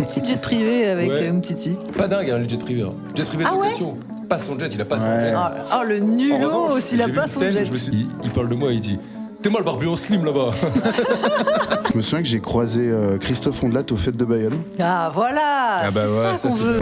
petit jet privé avec Umtiti. Pas dingue, hein, le jet privé. Hein. Jet privé de location. Pas son jet, il a pas son jet. Oh, le nulot s'il a pas son jet. Il parle de moi et il dit t'es moi le barbu en slim là-bas. Je me souviens que j'ai croisé Christophe Ondelat aux fêtes de Bayonne. Ah voilà, bah c'est ouais, ça qu'on c'est veut.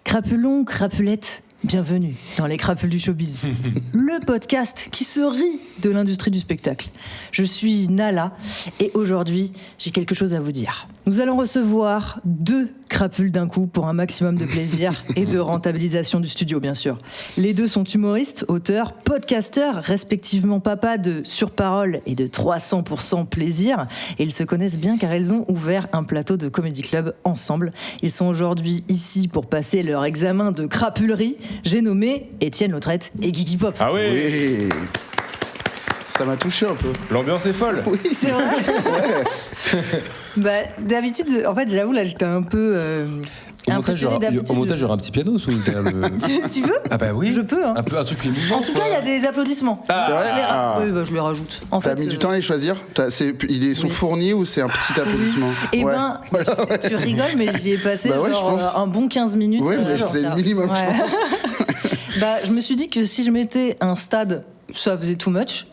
Crapulon, crapulette, bienvenue dans les crapules du showbiz. Le podcast qui se rit de l'industrie du spectacle. Je suis Nala et aujourd'hui, j'ai quelque chose à vous dire. Nous allons recevoir 2 crapules d'un coup pour un maximum de plaisir et de rentabilisation du studio, bien sûr. Les 2 sont humoristes, auteurs, podcasteurs, respectivement papa de Surparole et de 300% plaisir. Et ils se connaissent bien car ils ont ouvert un plateau de Comedy Club ensemble. Ils sont aujourd'hui ici pour passer leur examen de crapulerie. J'ai nommé Étienne Lautrette et Guigui Pop. Ah oui, Oui. Ça m'a touché un peu. L'ambiance est folle. Oui. C'est vrai. Bah, d'habitude, en fait, j'avoue, là, j'étais un peu impressionnée d'habitude. Au montage, il y aura un petit piano sous le... Tu veux? Ah bah oui. Je peux, hein. Un truc qui est mouvant. En tout cas, il y a des applaudissements. C'est vrai. Oui, bah, je les rajoute. En T'as fait, mis du temps à les choisir. Ils sont fournis ou c'est un petit applaudissement? Eh Ouais. ben, tu rigoles, mais j'y ai passé Bah ouais, je pense. un bon 15 minutes. Oui, mais genre, c'est le minimum, je pense. Bah, je me suis dit que si je mettais un stade, ça faisait too much.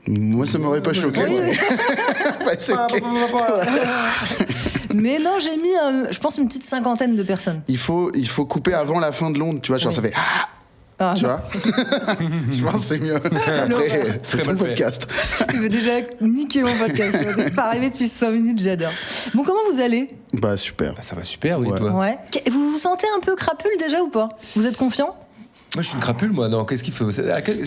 Moi, ça m'aurait pas choqué. Oui, Ouais. oui. Ouais, c'est ok. Mais non, j'ai mis, je pense, une petite 50aine de personnes. Il faut couper avant la fin de l'onde, tu vois, genre ça fait Ah, tu vois. Je pense que c'est mieux. Après, c'est ton podcast. Tu veux déjà niquer mon podcast. Tu vois, pas arrivé depuis 5 minutes, j'adore. Bon, comment vous allez? Bah super. Ça va super, oui, Ouais. toi. Ouais. Vous vous sentez un peu crapule déjà ou pas? Vous êtes confiant? Moi, je suis une crapule, moi. Non, qu'est-ce qu'il faut? C'est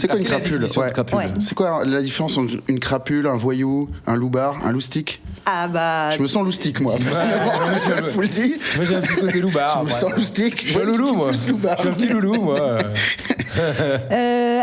quoi une crapule? Ouais. C'est quoi la différence entre une crapule, un voyou, un loupard, un loustic? Ah bah... Je me sens loustic, moi. Je vous le dis. Moi, j'ai un petit côté loupard. Je me sens loustic. Je suis un loulou, moi. Je suis un petit loulou, moi.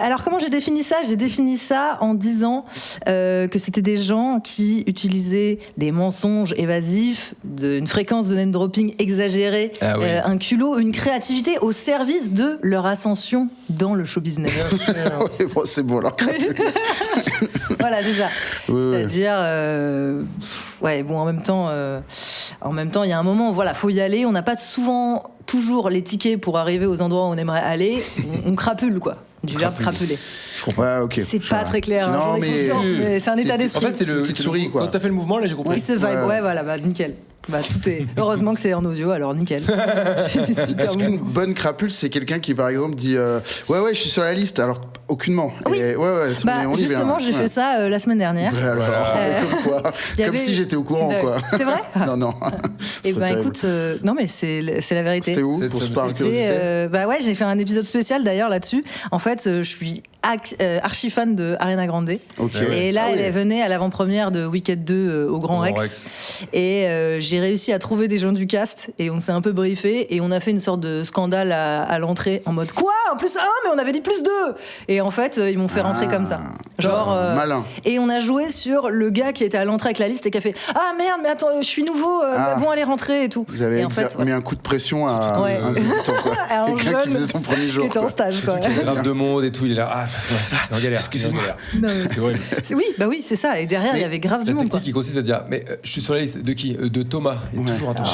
Alors comment j'ai défini ça? J'ai défini ça en disant que c'était des gens qui utilisaient des mensonges évasifs, une fréquence de name dropping exagérée, un culot, une créativité au service de leur ascension dans le show business. Ouais, bon, c'est bon, alors crapule. Voilà, c'est ça. Oui, C'est-à-dire, ouais, bon, en même temps, il y a un moment, voilà, faut y aller. On n'a pas toujours les tickets pour arriver aux endroits où on aimerait aller. On crapule, quoi. Du verbe crapuler. Je comprends. Ouais, ok. C'est pas très clair, hein, Non, j'en ai conscience, mais c'est un état d'esprit. En fait, c'est le petite souris, quoi. Quand t'as fait le mouvement, là, j'ai compris. Il se vibe, ouais, voilà, bah nickel. Bah tout est. Heureusement que c'est en audio, alors nickel. J'ai super Est-ce qu'une bonne crapule, c'est quelqu'un qui, par exemple, dit ouais, je suis sur la liste, alors aucunement. Oui. Et, c'est Bah, bon, on y vient. justement, j'ai fait ça la semaine dernière. Ouais, alors, comme quoi. Comme si j'étais au courant, quoi. C'est vrai? Non. Et ben écoute, non mais c'est la vérité. C'était où pour se parler de curiosité? C'était, bah ouais, j'ai fait un épisode spécial d'ailleurs là-dessus. En fait, je suis archi fan de Ariana Grande. Ok. Et là, elle venait à l'avant-première de Wicked 2 au Grand Rex. Et j'ai réussi à trouver des gens du cast et on s'est un peu briefé et on a fait une sorte de scandale à l'entrée en mode quoi? En plus 1, mais on avait dit plus 2. Et en fait, ils m'ont fait rentrer comme ça. Genre malin. Et on a joué sur le gars qui était à l'entrée avec la liste et qui a fait ah merde, mais attends, je suis nouveau, bon allez rentrer et tout. Vous avez et en fait, mis un coup de pression à un débutant, quoi. Quelqu'un qui faisait son premier jour. Qui était en stage, quoi. Il y a grave de monde et tout, il est là. C'est en galère. Excusez-moi. C'est horrible. Oui, c'est ça. Et derrière, il y avait grave du La monde, technique quoi. qui consiste à dire mais je suis sur la liste de qui? De Thomas. Il y a toujours un Thomas.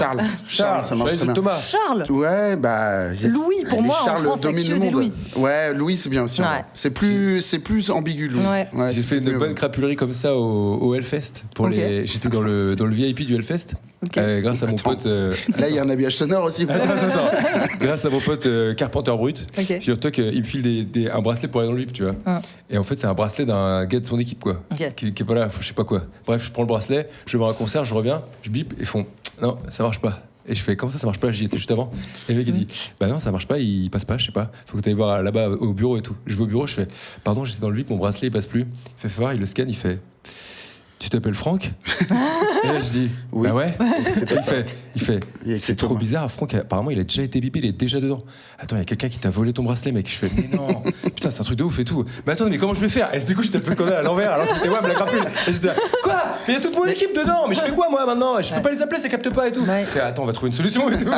Charles, ça marche très bien. Thomas. Charles. Ouais, bah. Louis, pour moi, en Charles France, il y a domine que le des monde. Louis. Ouais, Louis, c'est bien aussi. Ouais. C'est plus ambigu, Louis. Ouais. J'ai fait une bonne crapulerie comme ça au Hellfest. J'étais dans le VIP du Hellfest. Grâce à mon pote. Là, il y a un habillage sonore aussi. Attends. Grâce à mon pote Carpenter Brut. Figure-toi qu'il me file un bracelet pour aller dans le VIP, tu vois. Et en fait, c'est un bracelet d'un gars de son équipe, quoi. Qui voilà, je sais pas quoi. Bref, je prends le bracelet, je vais voir un concert, je reviens, je bip, et ils font non, ça marche pas. Et je fais comment ça marche pas? J'y étais juste avant. Et le mec il dit bah non, ça marche pas, il passe pas, je sais pas. Faut que t'ailles voir là-bas au bureau et tout. Je vais au bureau, je fais pardon, j'étais dans le VIP, mon bracelet il passe plus. Il fait voir, il le scanne, il fait tu t'appelles Franck? Et là je dis oui. Bah ouais. Il fait c'est trop bizarre, Franck apparemment il a déjà été bipé, il est déjà dedans. Attends, il y a quelqu'un qui t'a volé ton bracelet, mec. Je fais mais non, putain c'est un truc de ouf et tout. Mais attends, mais comment je vais faire? Et du coup j'étais un peu scandale à l'envers, alors c'était ouais mais la crapule. Et je dis quoi? Mais il y a toute mon équipe dedans, mais je fais quoi moi maintenant? Je peux pas les appeler, ça capte pas et tout. Attends, on va trouver une solution et tout.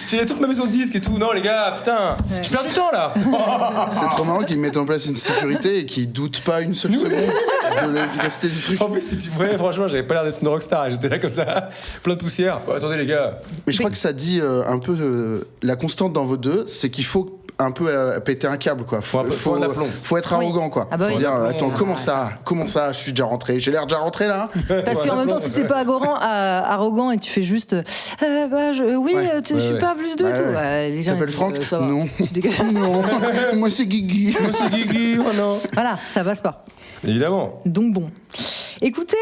J'ai toute ma maison de disques et tout. Non les gars, putain, tu perds du temps là. C'est trop marrant qu'ils mettent en place une sécurité et qu'ils doutent pas une seule seconde. de l'efficacité du truc. En plus, si tu me voyais, franchement, j'avais pas l'air d'être une rockstar. J'étais là comme ça, plein de poussière. Oh, attendez, les gars. Mais je crois que ça dit un peu la constante dans vos deux, c'est qu'il faut un peu péter un câble, quoi. Faut un aplomb. Faut être arrogant, quoi. Ah bah faut oui. dire, attends, comment ça, je suis déjà rentré. J'ai l'air déjà rentré là. Parce qu'en même temps, si t'es pas arrogant et que tu fais juste, je suis pas plus de tout. Les gens, T'appelles Franck? Ça va. Non. Non. Moi c'est Guigui. Oh non. Voilà, ça passe pas. Évidemment. Donc bon. Écoutez,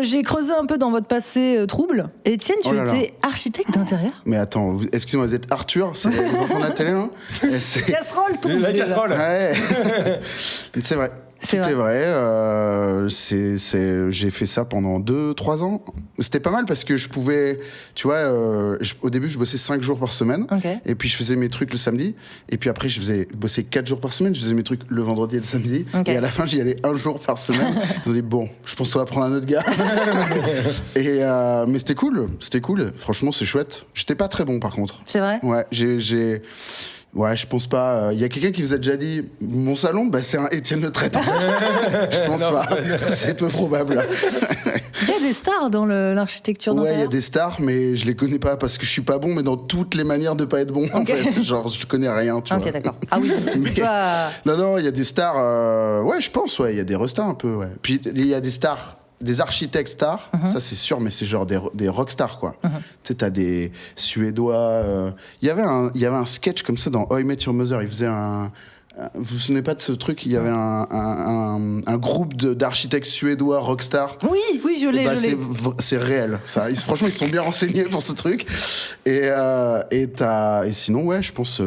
j'ai creusé un peu dans votre passé trouble. Étienne, tu étais architecte d'intérieur. Mais attends, excusez-moi, vous êtes Arthur, c'est les enfants de la télé, hein. Casserole, tout. La casserole. Ouais. C'est vrai. C'est vrai. J'ai fait ça pendant 2-3 ans. C'était pas mal parce que je pouvais, tu vois, au début je bossais 5 jours par semaine. Okay. Et puis je faisais mes trucs le samedi. Et puis après je bossais 4 jours par semaine. Je faisais mes trucs le vendredi et le samedi. Okay. Et à la fin j'y allais 1 jour par semaine. Ils ont dit bon, je pense qu'on va prendre un autre gars. Mais c'était cool. Franchement c'est chouette. J'étais pas très bon par contre. C'est vrai. Ouais, Ouais, je pense pas. Il y a quelqu'un qui vous a déjà dit mon salon, c'est un Étienne Le Traitant. Je pense pas. C'est peu probable. Il y a des stars dans l'architecture d'intérieur. Ouais, il y a des stars, mais je les connais pas parce que je suis pas bon, mais dans toutes les manières de pas être bon, en fait. Genre, je connais rien, tu vois. Ok, d'accord. Ah oui, c'était pas... Non, il y a des stars. Ouais, je pense, ouais. Il y a des restars un peu, ouais. Puis il y a des stars. Des architectes stars, ça c'est sûr, mais c'est genre des rockstars, quoi. Tu sais, t'as des Suédois. Il y avait un sketch comme ça dans How I Met Your Mother. Il faisait vous vous souvenez pas de ce truc? Il y avait un groupe d'architectes suédois rockstars. Oui, je l'ai. C'est réel, ça. Franchement, ils sont bien renseignés pour ce truc. Et sinon, ouais, je pense,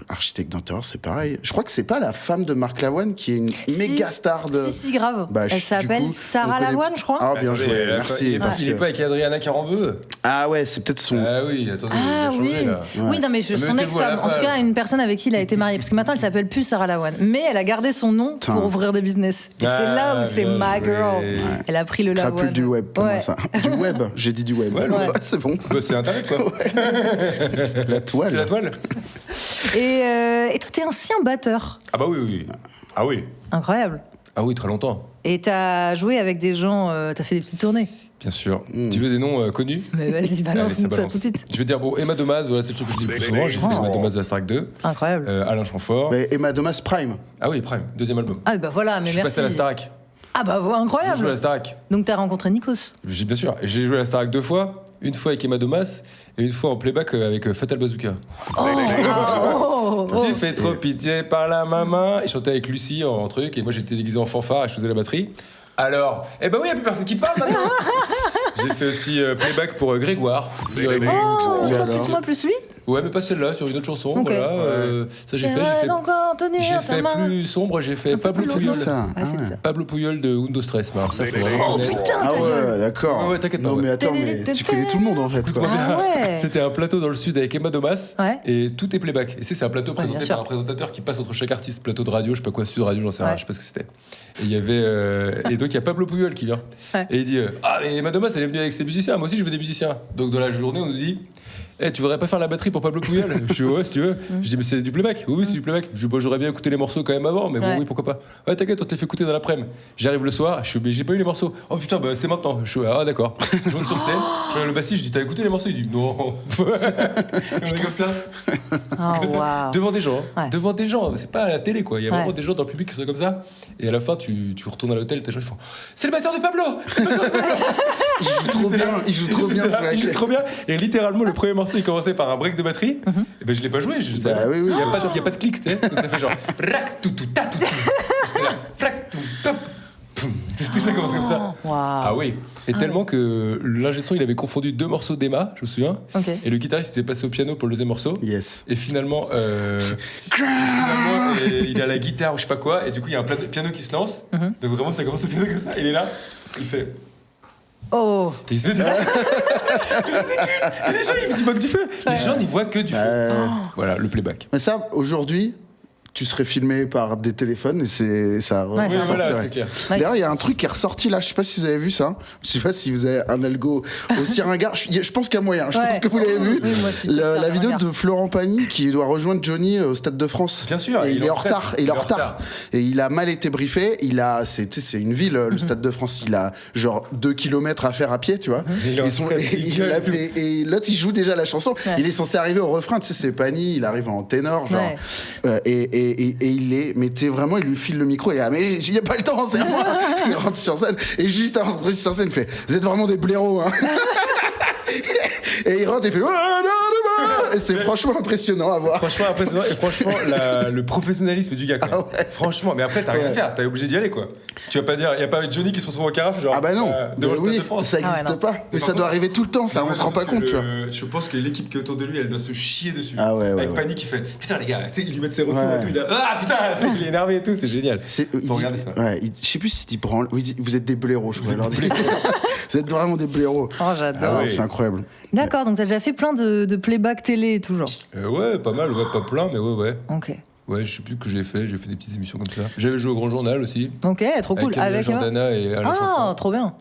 architecte d'intérieur, c'est pareil. Je crois que c'est pas la femme de Marc Lavoine qui est une méga star de. Si, grave. Elle s'appelle Sarah Lavoine, je crois. Ah, bien joué, merci. Il est pas avec Adriana Carambeu. Ah ouais, c'est peut-être son. Ah oui, attendez, il a changé, oui. là. Oui, non, mais son ex-femme. En tout cas, une personne avec qui il a été marié. Parce que maintenant, elle s'appelle plus Sarah Lavoine. Mais elle a gardé son nom pour ouvrir des business. Et c'est là où c'est my girl. Elle a pris le Lavoine. Crapule du web pour moi, ça. Du web, j'ai dit du web. Ouais, c'est bon. C'est Internet, quoi. La toile. C'est la toile. Et toi, t'es ancien batteur. Ah bah oui. Ah oui. Incroyable. Ah oui, très longtemps. Et t'as joué avec des gens, t'as fait des petites tournées. Bien sûr. Tu veux des noms connus? Mais vas-y, balance-nous ça tout de suite. Je vais dire, Emma Domas, voilà, c'est le truc que je dis le plus souvent. J'ai fait Emma Domas de la Starac 2. Incroyable. Alain Chamfort. Mais Emma Domas Prime. Ah oui, Prime, deuxième album. Ah bah voilà, mais je merci. suis passé à la Starac. Ah bah incroyable. J'ai joué à la Starac. Donc t'as rencontré Nikos? Bien sûr. J'ai joué à la Starac 2 fois. Une fois avec Emma Domas et une fois en playback avec Fatal Bazooka. Tu fais trop pitié par la maman. Et je chantais avec Lucie en truc. Et moi j'étais déguisé en fanfare et je faisais la batterie. Alors, oui, il n'y a plus personne qui parle maintenant. J'ai fait aussi playback pour Grégoire. Toi plus moi plus lui? Ouais, mais pas celle-là, sur une autre chanson. Okay. Voilà, ça j'ai fait. J'ai fait plus sombre, j'ai fait Pablo Pouyol. Pablo Pouyol de Undo Stress. Ça, faut oh putain, ta gueule. Ouais, d'accord. Ouais, t'inquiète pas. Non, mais attends, mais tu connais tout le monde en fait. Quoi. Ah ouais. C'était un plateau dans le sud avec Emma Domas et tout est playback. Et c'est un plateau présenté par un présentateur qui passe entre chaque artiste. Plateau de radio, je sais pas quoi, Sud Radio, j'en sais rien, je sais pas ce que c'était. Et il y avait. Et donc il y a Pablo Pouyol qui vient. Et il dit mais Emma Domas, elle est venue avec ses musiciens. Moi aussi, je veux des musiciens. Donc dans la journée, on nous dit. Tu voudrais pas faire la batterie pour Pablo Pouyol? Je dis ouais, si tu veux. Je dis mais c'est du playback. Oui, c'est du playback. Je dis j'aurais bien écouté les morceaux quand même avant, mais bon, oui, pourquoi pas. Ouais, t'inquiète, on te les fait écouter dans l'après-midi. J'arrive le soir, j'ai pas eu les morceaux. Oh putain, c'est maintenant. Je suis d'accord. Je monte sur scène, je regarde le bassiste, je dis t'as écouté les morceaux? Il dit non. Putain, comme ça. Wow. Devant des gens. Devant des gens. C'est pas à la télé quoi. Il y a vraiment des gens dans le public qui sont comme ça. Et à la fin, tu retournes à l'hôtel, tes gens ils font c'est le batteur de Pablo. Il joue trop bien. Il joue trop bien. Et littéralement, le premier morceau, il commençait par un break de batterie. Et ben je l'ai pas joué. Il y a pas de clic, tu sais. Donc ça fait genre rac tout tout ta tout. J'étais là rac tout top. C'était ça commençait comme ça. Wow. Ah oui. Et tellement que l'ingé son, il avait confondu 2 morceaux d'Emma, je me souviens. Et le guitariste était passé au piano pour le deuxième morceau. Yes. Et finalement, il a la guitare ou je sais pas quoi. Et du coup, il y a un piano qui se lance. Donc vraiment, ça commence au piano comme ça. Il est là. Il fait. Oh. Et il se met de... Et les gens, ils voient que du feu. Les gens, ils voient que du feu. Voilà, le playback. Mais ça, aujourd'hui, tu serais filmé par des téléphones et ça voilà, c'est clair. D'ailleurs, il y a un truc qui est ressorti là, je sais pas si vous avez vu ça. Je sais pas si vous avez un algo aussi ringard. Je pense qu'il y a moyen. Je pense que vous l'avez vu. Oui, moi aussi, la vidéo de Florent Pagny qui doit rejoindre Johnny au Stade de France. Bien sûr. Et il est en retard. Il est en retard. Et il a mal été briefé. C'est une ville, le Stade de France. Il a genre 2 km à faire à pied, tu vois. Et l'autre, il joue déjà la chanson. Ouais. Il est censé arriver au refrain. Tu sais, c'est Pagny. Il arrive en ténor, genre. Ouais. Et il est. Mais t'es vraiment, il lui file le micro. Et là, mais il n'y a pas le temps, c'est à moi. Il rentre sur scène. Et juste avant de rentrer sur scène, il fait: vous êtes vraiment des blaireaux, hein. Et il rentre et il fait: oh, non. Et c'est franchement impressionnant à voir. Franchement impressionnant. Et franchement, le professionnalisme du gars, quoi. Ah ouais. Franchement, mais après, t'as rien à faire. T'es obligé d'y aller, quoi. Tu vas pas dire, il n'y a pas Johnny qui se retrouve en carafe, genre. Ah bah non. Devant le Stade de France. Ça n'existe pas. Mais ça doit arriver tout le temps, ça, on se rend pas compte, tu vois. Je pense que l'équipe qui est autour de lui, elle doit se chier dessus. Ah ouais, avec Pagny qui fait: putain, les gars, tu sais, il lui met ses retours et tout. Il a: ah putain, il est énervé et tout, c'est génial. Faut regarder ça. Ouais, je sais plus s'il dit branle. Oui, vous êtes des blaireaux, je crois. Vous êtes vraiment des blaireaux. Oh, j'adore. C'est incroyable. D'accord, donc t'as déjà fait plein de playback télé et tout, genre. Ouais, pas mal, pas plein, mais ouais. Ok. Ouais, je sais plus ce que j'ai fait des petites émissions comme ça. J'avais joué au Grand Journal aussi. Ok, trop cool. Avec Jordana et Alain Chamfort. Ah, trop bien.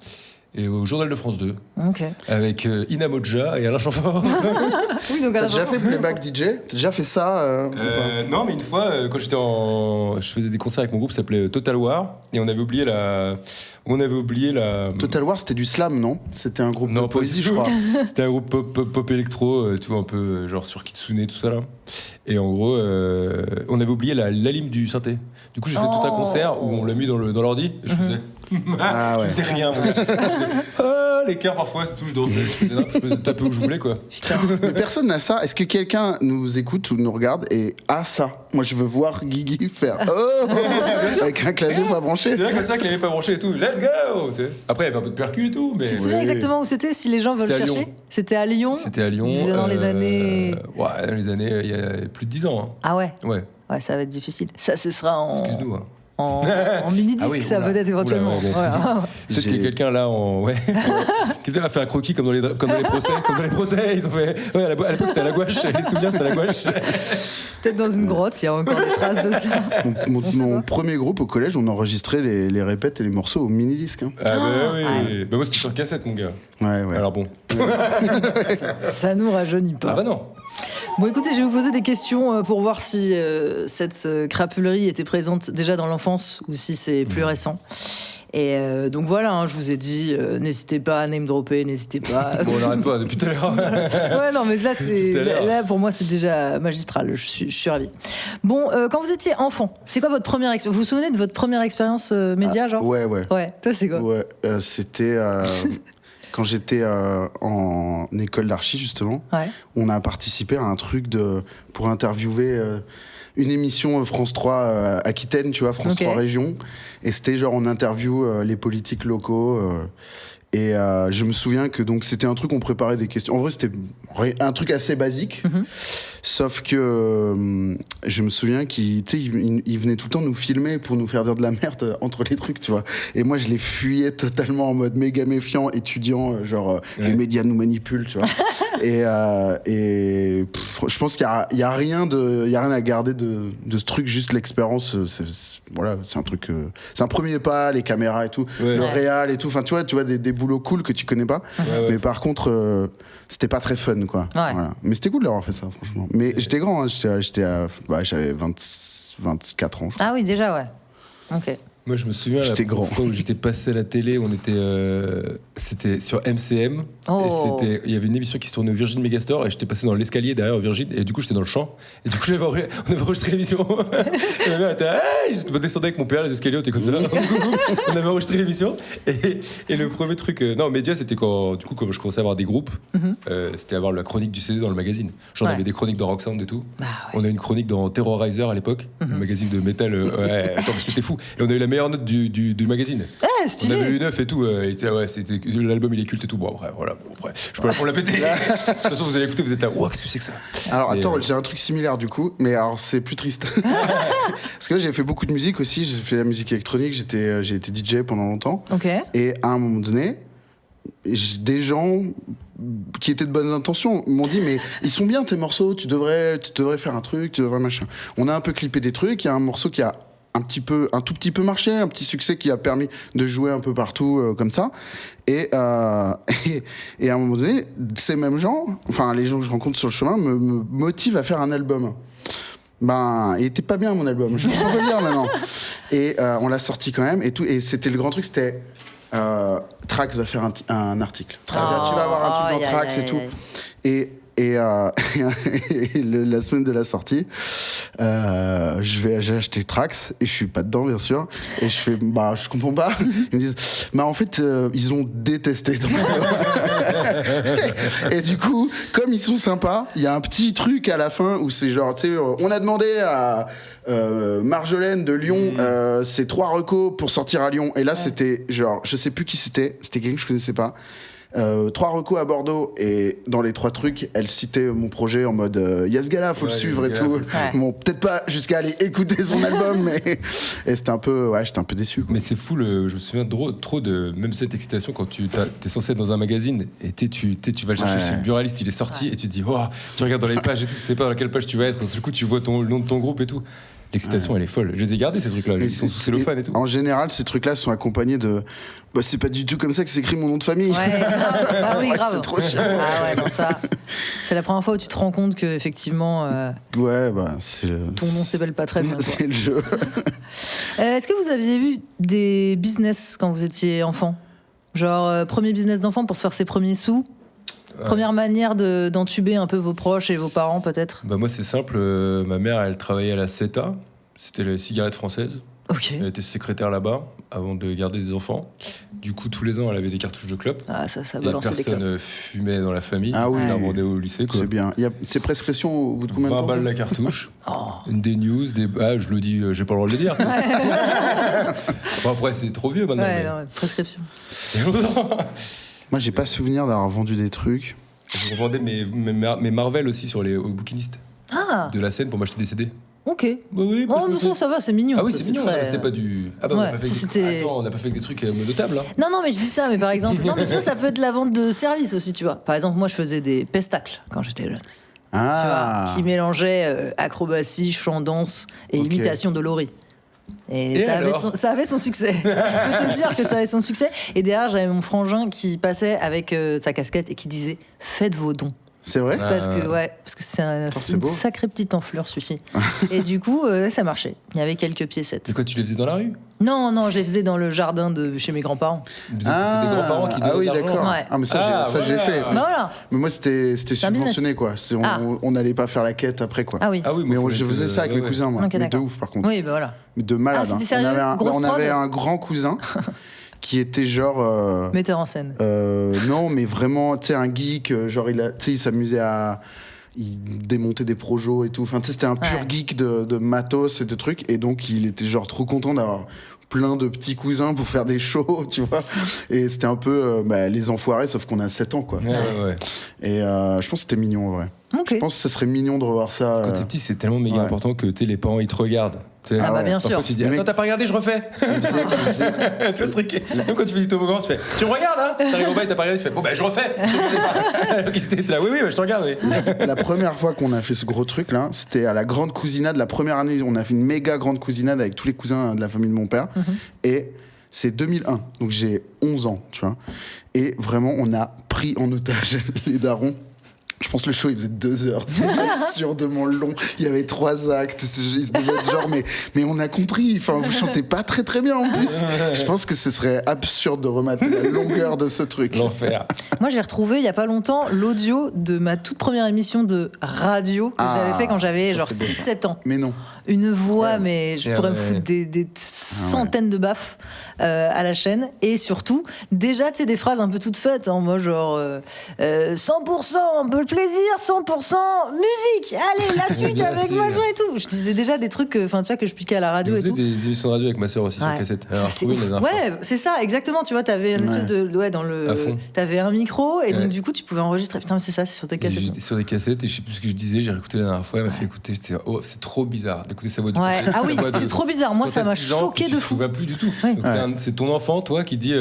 Et au Journal de France 2. Ok. Avec Ina Modja et Alain Chamfort. Oui, donc t'as déjà fait playback DJ? T'as déjà fait ça Non, mais une fois, quand je faisais des concerts avec mon groupe, ça s'appelait Total War, et on avait oublié la. Total War, c'était du slam, non? C'était un groupe de poésie, je crois. C'était un groupe pop électro, tu vois, un peu genre sur Kitsune, tout ça là. Et en gros, on avait oublié la lime du synthé. Du coup, j'ai fait tout un concert où on l'a mis dans l'ordi, et je faisais. Je faisais rien, moi. Les cœurs parfois, c'est tout, je dansais, je faisais taper où je voulais, quoi. Putain. Mais personne n'a ça. Est-ce que quelqu'un nous écoute ou nous regarde et a ça? Moi, je veux voir Guigui faire avec un clavier pas branché. C'est vrai comme ça, clavier pas branché et tout. Let's go, tu sais. Après, il y avait un peu de percu et tout, mais. Tu te souviens exactement où c'était, si les gens veulent chercher? C'était à Lyon. C'était à Lyon. Dans les années. Ouais, dans les années, il y a plus de 10 ans. Hein. Ah ouais. Ouais. Ouais, ça va être difficile. Ça, ce sera en. Excuse-nous. Hein. En mini-disque, ça peut-être éventuellement. Peut-être qu'il y a quelqu'un là quelqu'un a fait un croquis comme dans les procès. Comme dans les procès, ils ont fait. Ouais, à l'époque c'était à la gouache. Les souvenirs c'était à la gouache. Peut-être dans une grotte, il y a encore des traces de ça. Mon premier groupe au collège, on enregistrait les répètes et les morceaux au mini-disque. Hein. Ah bah oui. Bah moi c'était sur cassette, mon gars. Ouais. Alors bon. Ça nous rajeunit pas. Ah bah non. Bon, écoutez, je vais vous poser des questions pour voir si cette crapulerie était présente déjà dans l'enfance ou si c'est plus récent. Et donc voilà, je vous ai dit, n'hésitez pas à name dropper, n'hésitez pas. Bon, on n'arrête pas depuis tout à l'heure. Ouais, non, mais là pour moi, c'est déjà magistral. Je suis ravie. Bon, quand vous étiez enfant, c'est quoi votre première expérience? Vous vous souvenez de votre première expérience média, genre? Ouais. Ouais, toi, c'est quoi? Ouais, c'était. Quand j'étais en école d'archi, justement, on a participé à un truc pour interviewer une émission France 3 Aquitaine, tu vois, France 3 Région. Et c'était genre, on interview les politiques locaux. Et je me souviens que donc c'était un truc, on préparait des questions. En vrai, c'était un truc assez basique. Sauf que je me souviens qu'il venait tout le temps nous filmer pour nous faire dire de la merde entre les trucs, tu vois. Et moi, je les fuyais totalement en mode méga méfiant, étudiant, genre les médias nous manipulent, tu vois. Et je pense qu'il y a rien à garder de ce truc, juste l'expérience. C'est un truc, c'est un premier pas, les caméras et tout, le réal et tout. Enfin, tu vois des boulots cool que tu connais pas. Mais par contre, c'était pas très fun, quoi. Voilà. Mais c'était cool d'avoir fait ça, franchement. Mais j'étais grand, hein, j'avais 24 ans. Je crois. Ah oui, déjà, ouais. Ok. Moi, je me souviens la première fois où j'étais passé à la télé, c'était sur MCM. Oh. Et il y avait une émission qui se tournait au Virgin Megastore et j'étais passé dans l'escalier derrière au Virgin et du coup j'étais dans le champ et du coup on avait enregistré l'émission. Et ma mère était je descendais avec mon père les escaliers, on était comme ça. On avait enregistré l'émission et le premier truc, média, c'était quand je commençais à avoir des groupes, c'était avoir la chronique du CD dans le magazine. Genre on avait des chroniques dans Rock Sound et tout. On a une chronique dans Terrorizer à l'époque, le magazine de métal. Attends, mais c'était fou. Et on a eu la meilleure note du magazine. Stylé. On avait eu 9 et tout. C'était l'album il est culte et tout. Bon après voilà. Après, je peux pas pour la péter. De toute façon, vous allez écouter, vous êtes là. Qu'est-ce que c'est que ça? Alors attends, j'ai un truc similaire du coup, mais alors c'est plus triste. Parce que là, j'ai fait beaucoup de musique aussi. J'ai fait la musique électronique. J'ai été DJ pendant longtemps. Ok. Et à un moment donné, des gens qui étaient de bonnes intentions m'ont dit mais ils sont bien tes morceaux, tu devrais faire un truc, tu devrais machin. On a un peu clippé des trucs, il y a un morceau qui a un tout petit peu marché, un petit succès qui a permis de jouer un peu partout comme ça. Et à un moment donné, ces mêmes gens, enfin les gens que je rencontre sur le chemin, me motivent à faire un album. Il était pas bien mon album, je me sens le dire maintenant. Et on l'a sorti quand même et tout. Et c'était le grand truc, c'était Trax va faire un article. Tu vas avoir un truc dans Trax et tout. Et la semaine de la sortie, j'ai acheté Trax et je suis pas dedans bien sûr. Et je fais je comprends pas. Ils me disent en fait ils ont détesté ton et du coup comme ils sont sympas, il y a un petit truc à la fin où c'est genre tu sais on a demandé à Marjolaine de Lyon c'est 3 recos pour sortir à Lyon et là c'était genre je sais plus qui c'était quelqu'un que je connaissais pas. 3 recos à Bordeaux et dans les 3 trucs elle citait mon projet en mode y a ce gars-là faut le suivre et tout. Bon peut-être pas jusqu'à aller écouter son album mais et j'étais un peu déçu quoi. Mais c'est fou je me souviens trop de même cette excitation quand t'es censé être dans un magazine et tu vas le chercher chez le buraliste, il est sorti et tu te dis tu regardes dans les pages et tout, tu sais pas dans quelle page tu vas être, d'un seul coup tu vois le nom de ton groupe et tout. L'excitation elle est folle. Je les ai gardés ces trucs-là, ils sont sous cellophane et tout. En général ces trucs-là sont accompagnés de c'est pas du tout comme ça que s'écrit mon nom de famille. Ah oui, grave. C'est trop chiant. Ah ouais, ça. C'est la première fois où tu te rends compte que effectivement c'est ton nom s'appelle pas très bien. C'est le jeu. Est-ce que vous aviez eu des business quand vous étiez enfant? Genre premier business d'enfant pour se faire ses premiers sous? Première manière d'entuber un peu vos proches et vos parents peut-être? Moi c'est simple, ma mère elle travaillait à la CETA, c'était la cigarette française. Okay. Elle était secrétaire là-bas avant de garder des enfants. Du coup tous les ans elle avait des cartouches de clopes. Ça balançait des clopes. Personne fumait dans la famille. Ah oui. Je la vendais au lycée quoi. C'est bien. C'est prescription au bout de combien de temps? 20 balles la cartouche. Des news, je le dis, j'ai pas le droit de le dire. Après c'est trop vieux maintenant. Non, prescription. C'est longtemps. Moi, j'ai pas souvenir d'avoir vendu des trucs. Je revendais mes Marvel aussi aux bouquinistes de la scène pour m'acheter des CD. Ok. Oui, ça va, c'est mignon. Ah oui, c'est mignon. C'était pas du. On n'a pas fait des trucs de table. Hein. Non, mais je dis ça, mais par exemple. Non, mais tu vois, ça peut être de la vente de services aussi, tu vois. Par exemple, moi, je faisais des pestacles quand j'étais jeune. Tu vois, qui mélangeaient acrobatie, chant, danse et imitation de Laurie. Et ça avait son succès. Je peux te dire que ça avait son succès. Et derrière, j'avais mon frangin qui passait avec sa casquette et qui disait « Faites vos dons ». C'est vrai ? Parce que c'est une sacrée petite enflure, celui-ci. Et du coup, ça marchait. Il y avait quelques piécettes. C'est quoi, tu les faisais dans la rue ? Non, je les faisais dans le jardin de chez mes grands-parents. C'était des grands-parents qui donnaient de l'argent. D'accord. Ouais. Mais ça, j'ai fait. Voilà. Mais moi, c'était subventionné, quoi. On n'allait pas faire la quête après, quoi. Ah oui. Mais je faisais ça avec mes cousins, moi. Okay, mais de ouf, par contre. Oui, voilà. De malade. C'était sérieux ? On avait un grand cousin qui était genre... metteur en scène. Non, mais vraiment, tu sais, un geek. Genre, il s'amusait à... Il démontait des projos et tout. Enfin, c'était un pur geek de matos et de trucs. Et donc, il était genre trop content d'avoir plein de petits cousins pour faire des shows, tu vois. Et c'était un peu les enfoirés, sauf qu'on a 7 ans, quoi. Ouais. Et je pense que c'était mignon, en vrai. Okay. Je pense que ça serait mignon de revoir ça. Quand t'es petit, c'est tellement méga important que les parents, ils te regardent. Bien sûr. Parfois, tu dis, attends, t'as pas regardé, je refais. Tu vois ce truc. Même quand tu fais du toboggan, tu fais, tu me regardes, hein. T'arrives au bas et t'as pas regardé, tu fais, je refais. Oui, je te regarde, oui. La première fois qu'on a fait ce gros truc, là, c'était à la grande cousinade. La première année, on a fait une méga grande cousinade avec tous les cousins de la famille de mon père. Et c'est 2001, donc j'ai 11 ans, tu vois. Et vraiment, on a pris en otage les darons. Je pense que le show il faisait 2 heures, c'était absurdement long. Il y avait 3 actes, il devait être genre mais on a compris. Enfin, vous chantez pas très très bien en plus. Je pense que ce serait absurde de remater la longueur de ce truc. L'enfer. Moi j'ai retrouvé il y a pas longtemps l'audio de ma toute première émission de radio que j'avais fait quand j'avais genre 6-7 ans. Mais non. Une voix, mais je pourrais me foutre des centaines de baffes à la chaîne. Et surtout, déjà, tu sais, des phrases un peu toutes faites, en mode genre 100%, un peu plaisir 100% musique. Allez, la suite avec machin et tout. Je disais déjà des trucs, tu vois, que je piquais à la radio et tout. des émissions de radio avec ma sœur aussi sur cassette. Alors, c'est ça, exactement. Tu vois, t'avais une espèce de t'avais un micro et donc du coup tu pouvais enregistrer. Putain, mais c'est ça, c'est sur tes cassettes. J'étais sur des cassettes et je sais plus ce que je disais. J'ai réécouté la dernière fois. Elle m'a fait écouter. C'est trop bizarre d'écouter sa voix du côté. Ah oui, c'est trop bizarre. Moi, ça m'a choqué de fou. Tu ne plus du tout. C'est ton enfant, toi, qui dit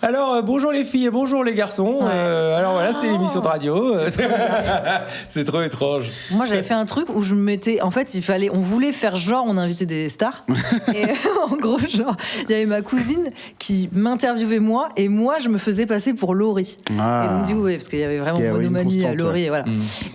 alors bonjour les filles et bonjour les garçons. Alors voilà, c'est l'émission de radio. C'est trop étrange. Moi, j'avais fait un truc où je me mettais. En fait, on voulait faire genre, on invitait des stars. Et en gros, genre, il y avait ma cousine qui m'interviewait moi, et moi, je me faisais passer pour Laurie. Et donc, du coup, parce qu'il y avait vraiment monomanie à Laurie, et voilà.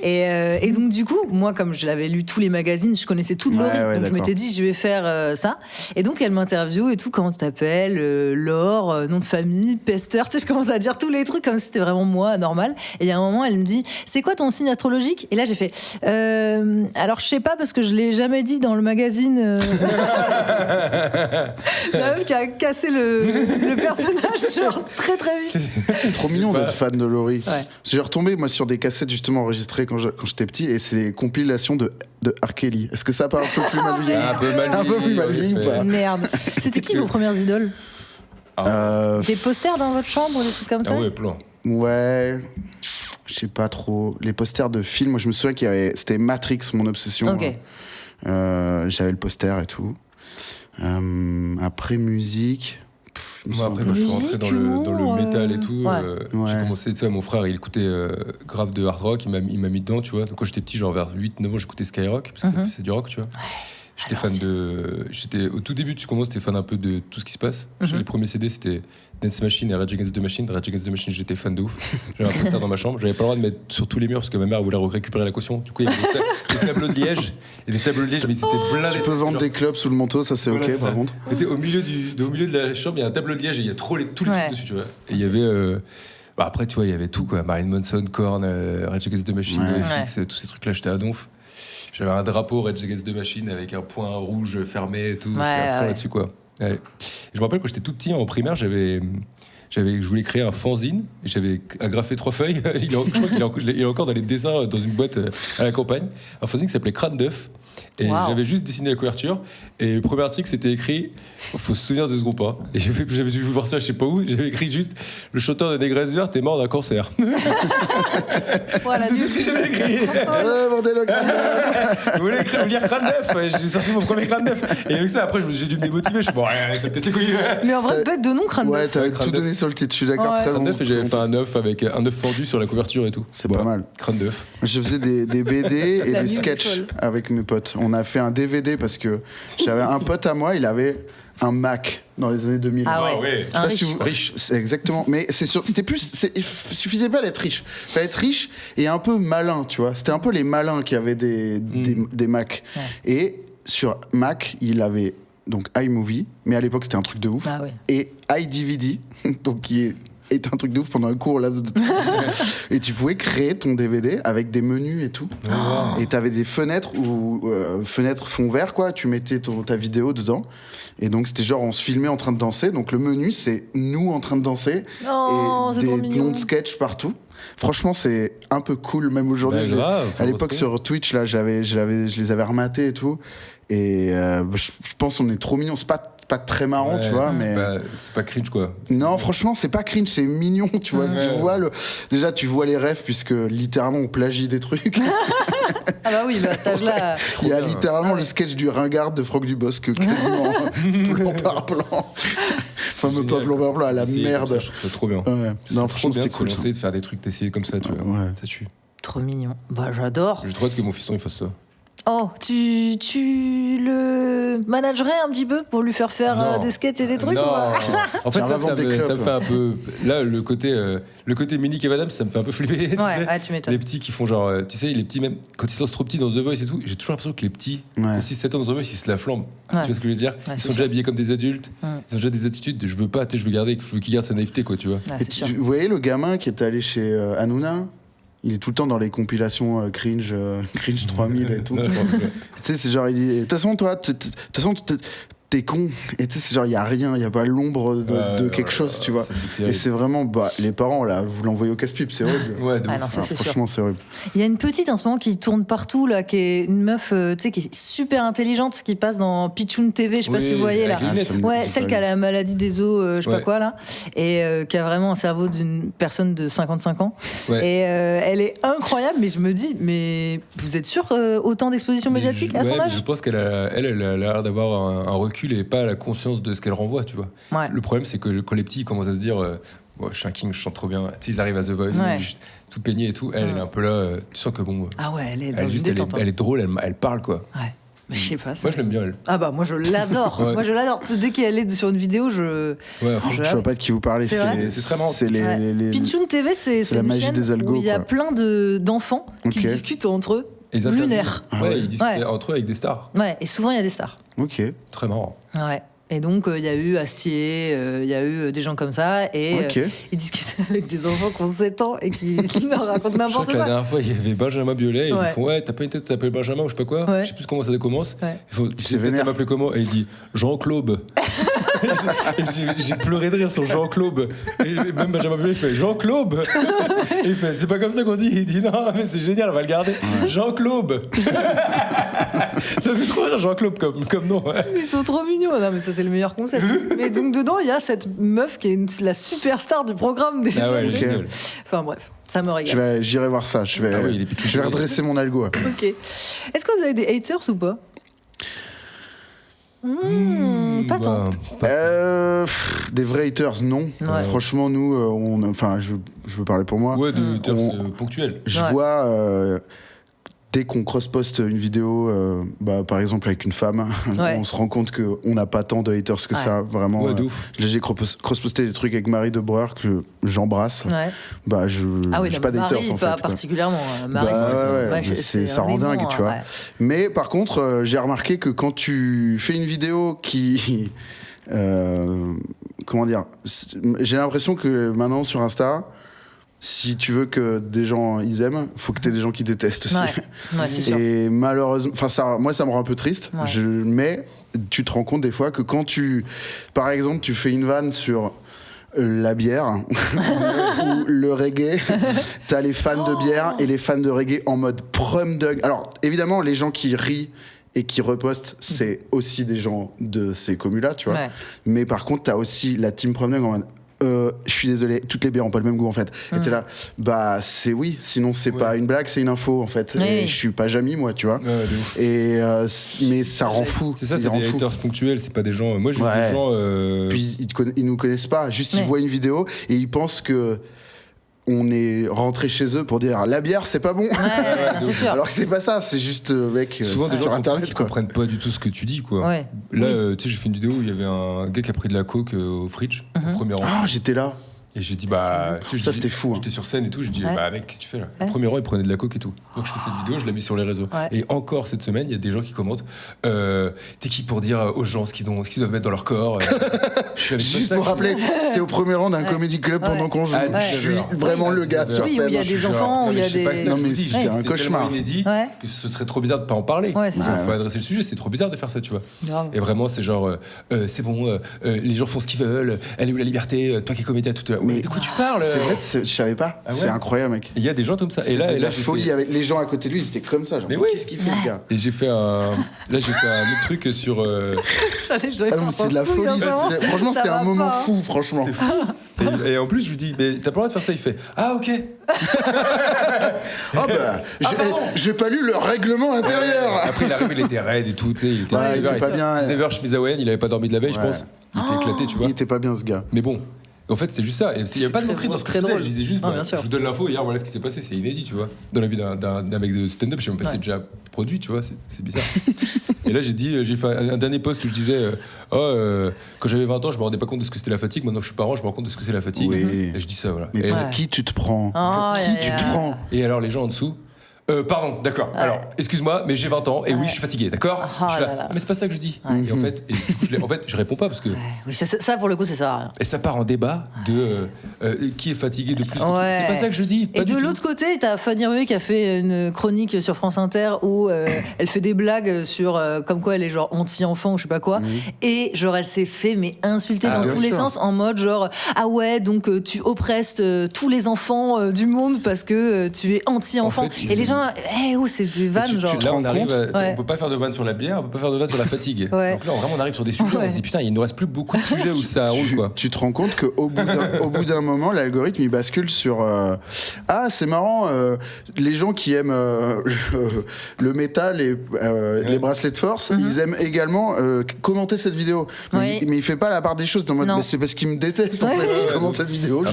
Et donc, du coup, moi, comme je l'avais lu tous les magazines, je connaissais tout de Laurie. Donc, je m'étais dit, je vais faire ça. Et donc, elle m'interviewe et tout. Comment tu t'appelles, Laure, nom de famille, Pester. Tu sais, je commence à dire tous les trucs comme si c'était vraiment moi, normal. Et il y a un moment, elle me dit, c'est quoi ton signe astrologique? Et là, j'ai fait, alors je sais pas parce que je l'ai jamais dit dans le magazine. La meuf qui a cassé le personnage, genre très très vite. C'est trop mignon d'être fan de Laurie. J'ai retombé moi sur des cassettes justement enregistrées quand j'étais petit et c'est des compilations de R. Kelly. Est-ce que ça part un peu plus mal vieilli? Un peu plus mal vieilli ou pas? Merde. C'était qui vos premières idoles? Des posters dans votre chambre, des trucs comme ça? Ouais, plein. Ouais. Je sais pas trop. Les posters de films, moi je me souviens c'était Matrix, mon obsession. Okay. J'avais le poster et tout. Après musique. Moi après, je suis rentré dans le métal et tout. J'ai commencé, tu sais, mon frère il écoutait grave de hard rock, il m'a mis dedans, tu vois. Donc quand j'étais petit, genre vers 8-9 ans, j'écoutais Skyrock, parce que c'est du rock, tu vois. J'étais fan au tout début, tu commences, t'es fan un peu de tout ce qui se passe. Les premiers CD, c'était Dance Machine et Rage Against the Machine. Rage Against the Machine, j'étais fan de ouf. J'avais un poster dans ma chambre. J'avais pas le droit de mettre sur tous les murs parce que ma mère voulait récupérer la caution. Du coup, il y avait des tableaux de Liège. Et des tableaux de Liège, mais c'était blindé. Tu peux vendre des clubs sous le manteau, ça c'est ok par contre. Au milieu de la chambre, il y a un tableau de Liège et il y a tous les trucs dessus, tu vois. Et il y avait. Après, tu vois, il y avait tout, quoi. Marilyn Manson, Korn, Rage Against the Machine, FX, tous ces trucs-là, j'étais à donf. J'avais un drapeau Rage Against the Machine avec un point rouge fermé et tout. J'étais à fond là-dessus, quoi. Et je me rappelle quand j'étais tout petit en primaire, je voulais créer un fanzine et j'avais agrafé 3 feuilles. Je crois qu'il est encore dans les dessins dans une boîte à la campagne. Un fanzine qui s'appelait Crâne d'œuf. Et j'avais juste dessiné la couverture. Et le premier article, c'était écrit faut se souvenir de ce groupe. Et j'avais dû voir ça, je sais pas où. J'avais écrit juste le chanteur de Négresse Verte est mort d'un cancer. Voilà, c'est tout ce que j'avais écrit. Vous voulez lire Crâne d'œuf? J'ai sorti mon premier Crâne d'œuf. Et avec ça, après, j'ai dû me démotiver. Je suis bon, ça me casse les couilles. Mais en vrai, bête de nom, Crâne d'œuf. Ouais, t'avais tout donné sur le titre. Je suis d'accord, très bon. Et j'avais fait un œuf avec un œuf fendu sur la couverture et tout. C'est pas mal. Crâne d'œuf. Je faisais des BD et des sketchs avec mes potes. On a fait un DVD parce que j'avais un pote à moi, il avait un Mac dans les années 2000. Ah ouais, un riche. C'est exactement. Mais c'était plus. Il suffisait pas d'être riche. Il fallait être riche et un peu malin, tu vois. C'était un peu les malins qui avaient des Macs. Ouais. Et sur Mac, il avait donc iMovie, mais à l'époque c'était un truc de ouf. Ah ouais. Et iDVD, donc qui est un truc de ouf pendant un court laps de temps. Et tu pouvais créer ton DVD avec des menus et tout. Oh. Et t'avais des fenêtres fenêtres fond vert, quoi. Tu mettais ta vidéo dedans. Et donc, c'était genre, on se filmait en train de danser. Donc, le menu, c'est nous en train de danser. Oh, et des noms de sketch partout. Franchement, c'est un peu cool, même aujourd'hui. À l'époque, sur Twitch, là, je les avais rematés et tout. Et je pense qu'on est trop mignons. C'est pas très marrant, tu vois, mais c'est pas cringe, quoi. Non, franchement, c'est pas cringe, c'est mignon, tu vois. Déjà, tu vois les rêves puisque littéralement on plagie des trucs. Ah bah oui, à cet âge-là. Il y a littéralement le sketch du ringard de Franck Dubosc, quasiment plan par plan. Fameux plan par plan à la merde. Je trouve ça trop bien. Ouais. Non, franchement, c'était cool. De faire des trucs, d'essayer comme ça, tu vois. Ça tue. Trop mignon. Bah, j'adore. J'ai trop hâte que mon fiston il fasse ça. Oh, tu le managerais un petit peu pour lui faire des sketchs et des trucs? Non. En fait, ça me fait un peu. Là, le côté mini Kev Adams, ça me fait un peu flipper. Tu m'étonnes. Les petits qui font genre. Tu sais, les petits, même quand ils se lancent trop petits dans The Voice et tout, j'ai toujours l'impression que les petits, 6-7 ans dans The Voice, ils se la flambent. Tu vois ce que je veux dire? Ils sont déjà habillés comme des adultes, ils ont déjà des attitudes. Je veux qu'ils gardent sa naïveté, quoi, tu vois. Vous voyez le gamin qui est allé chez Hanouna? Il est tout le temps dans les compilations cringe 3000 et tout. Tu sais, c'est genre, il dit, de toute façon, toi, t'es con. Et tu sais, c'est genre, il n'y a rien, il n'y a pas l'ombre de quelque chose, tu vois. Et c'est vraiment, les parents, là, vous l'envoyez au casse-pipe, c'est horrible. Non, ça, c'est franchement, c'est horrible. Il y a une petite en ce moment qui tourne partout, là, qui est une meuf, tu sais, qui est super intelligente, qui passe dans Pichoun TV, je sais pas si vous voyez, là. Celle qui a la maladie des os, je sais pas quoi, là. Et qui a vraiment un cerveau d'une personne de 55 ans. Et elle est incroyable, mais je me dis, mais vous êtes sûr autant d'exposition médiatique à son âge? Je pense qu'elle a l'air d'avoir un recul et pas la conscience de ce qu'elle renvoie, tu vois. Le problème, c'est que quand les petits commencent à se dire je suis un king, je chante trop bien, tu sais, ils arrivent à The Voice, tout peigné et tout, elle est un peu là, tu sens que bon. Ah ouais, elle est dans une détente, elle est drôle, elle parle, quoi. Ouais. Je sais pas. Moi, je l'aime bien, elle. Ah bah, moi, je l'adore. Moi, je l'adore. Dès qu'elle est sur une vidéo, je vois pas de qui vous parlez. C'est très marrant. C'est Pichoun TV, c'est la magie des algos. Où il y a plein d'enfants qui discutent entre eux. Lunaire. Ils discutent entre eux avec des stars. Ouais, et souvent, il y a des stars. Ok. Très marrant. Ouais. Et donc, il y a eu Astier, il y a eu des gens comme ça, et ils discutent avec des enfants qui ont 7 ans et qui leur racontent n'importe quoi. La dernière fois, il y avait Benjamin Biolay, et ils font t'as pas une tête, ça s'appelle Benjamin ou je sais pas quoi, je sais plus comment ça commence. Il s'est peut-être m'appeler comment, et il dit Jean-Claude. J'ai pleuré de rire sur Jean-Claude. Et même Benjamin Biolay, il fait Jean-Claude. Et il fait c'est pas comme ça qu'on dit. Il dit non, mais c'est génial, on va le garder. Jean-Claude. Ça fait trop rire Jean-Claude comme nom. Mais ils sont trop mignons. Non, mais ça, c'est le meilleur concept. Mais donc, dedans, il y a cette meuf qui est la superstar du programme des Enfin, bref, ça me régale. J'irai voir ça. Je vais redresser mon algo. Ok. Est-ce que vous avez des haters ou pas? Pas tant. Des vrais haters, non. Franchement, nous, je veux parler pour moi. Ouais, des haters ponctuels. Je vois. Dès qu'on cross-poste une vidéo, par exemple avec une femme, on se rend compte qu'on n'a pas tant de haters que ça, vraiment. J'ai cross-posté des trucs avec Marie de Breuer que j'embrasse. Je pas d'haters en fait. Pas particulièrement. Ça rend dingue, tu vois. Mais par contre, j'ai remarqué que quand tu fais une vidéo qui... comment dire, j'ai l'impression que maintenant sur Insta, si tu veux que des gens ils aiment, faut que t'aies des gens qui détestent aussi. C'est sûr. Et malheureusement, moi ça me rend un peu triste. Mais tu te rends compte des fois que quand par exemple, tu fais une vanne sur la bière ou le reggae, t'as les fans de bière et les fans de reggae en mode prum dug. Alors évidemment, les gens qui rient et qui repostent, c'est aussi des gens de ces communes-là, tu vois. Mais par contre, t'as aussi la team prum dug en mode je suis désolé, toutes les bières ont pas le même goût en fait. Et t'es là, sinon c'est pas une blague, c'est une info en fait. Et je suis pas Jamy, moi, tu vois. Mais ça rend fou. C'est ça, c'est des haters ponctuels, c'est pas des gens. Moi, j'ai des gens. Puis ils nous connaissent pas, juste ils voient une vidéo et ils pensent que. On est rentré chez eux pour dire la bière c'est pas bon. C'est sûr. Alors que c'est pas ça, c'est juste mec souvent des gens sur internet qui comprennent pas du tout ce que tu dis quoi. Là tu sais, j'ai fait une vidéo où il y avait un gars qui a pris de la coke au fridge au premier rang. Ah, j'étais là. Et j'ai dit ça c'était fou. J'étais sur scène et tout, je dis mec, qu'est-ce que tu fais là? Au premier rang, il prenait de la coke et tout. Donc je fais cette vidéo, je l'ai mis sur les réseaux. Et encore cette semaine, il y a des gens qui commentent t'es qui pour dire aux gens ce qu'ils doivent mettre dans leur corps? Juste pour rappeler, c'est au premier rang d'un comédie club pendant qu'on joue. Je suis vraiment le gars sur scène. Où il y a des enfants, où il y a des. Non mais c'est un cauchemar. Inédit que ce serait trop bizarre de pas en parler. Il faut adresser le sujet, c'est trop bizarre de faire ça, tu vois. Et vraiment, c'est genre c'est bon, les gens font ce qu'ils veulent, elle est où la liberté? Toi qui es comédien, tout. Mais de quoi tu parles? C'est vrai, je savais pas. C'est incroyable, mec. Il y a des gens comme ça. Et là, la folie avec les gens à côté de lui, c'était comme ça. Genre, mais qu'est-ce qu'il fait, ce gars? Et j'ai fait un autre truc sur. Ça, les gens, c'est de la folie. Franchement, c'était un moment fou, franchement. C'était fou. Et en plus, je lui dis, mais t'as pas le droit de faire ça? Il fait, ah ok. J'ai pas lu le règlement intérieur. Après, il arrive, il était raide et tout, tu sais. Il était pas bien. 19h, chemise hawaïenne, il avait pas dormi de la veille, je pense. Il était éclaté, tu vois. Il était pas bien, ce gars. Mais bon. En fait, c'est juste ça. Il n'y avait pas de moquerie dans ce que je disais. Je disais juste, je vous donne l'info, hier, voilà ce qui s'est passé. C'est inédit, tu vois. Dans la vie d'un mec de stand-up, je sais même pas si c'est déjà produit, tu vois. C'est bizarre. Et là, j'ai fait un dernier post où je disais quand j'avais 20 ans, je me rendais pas compte de ce que c'était la fatigue. Maintenant que je suis parent, je me rends compte de ce que c'est la fatigue. Et je dis ça, voilà. Mais pour qui tu te prends? Pour qui tu te prends? Et alors, les gens en dessous, Pardon, d'accord. Ouais. Alors, excuse-moi, mais j'ai 20 ans et oui, je suis fatigué, d'accord. Mais c'est pas ça que je dis. Ouais. Et en fait, je réponds pas parce que. Oui, ça pour le coup, c'est ça. Et ça part en débat de qui est fatigué de plus. C'est pas ça que je dis. Et de l'autre côté, t'as Fanny Rué qui a fait une chronique sur France Inter où elle fait des blagues sur comme quoi elle est genre anti-enfant ou je sais pas quoi. Et genre elle s'est fait insulter dans tous les sens en mode genre ah ouais donc tu oppresses tous les enfants du monde parce que tu es anti-enfant. En fait, et les gens c'est des vannes genre. Là on arrive on peut pas faire de vannes sur la bière, on peut pas faire de vannes sur la fatigue. Donc là vraiment on arrive sur des sujets on se dit putain il ne reste plus beaucoup de sujets où ça roule quoi. Tu te rends compte qu'au bout d'un moment l'algorithme il bascule sur c'est marrant les gens qui aiment le métal et les bracelets de force ils aiment également commenter cette vidéo mais il fait pas la part des choses en mode mais c'est parce qu'il me déteste en fait qu'il commente cette vidéo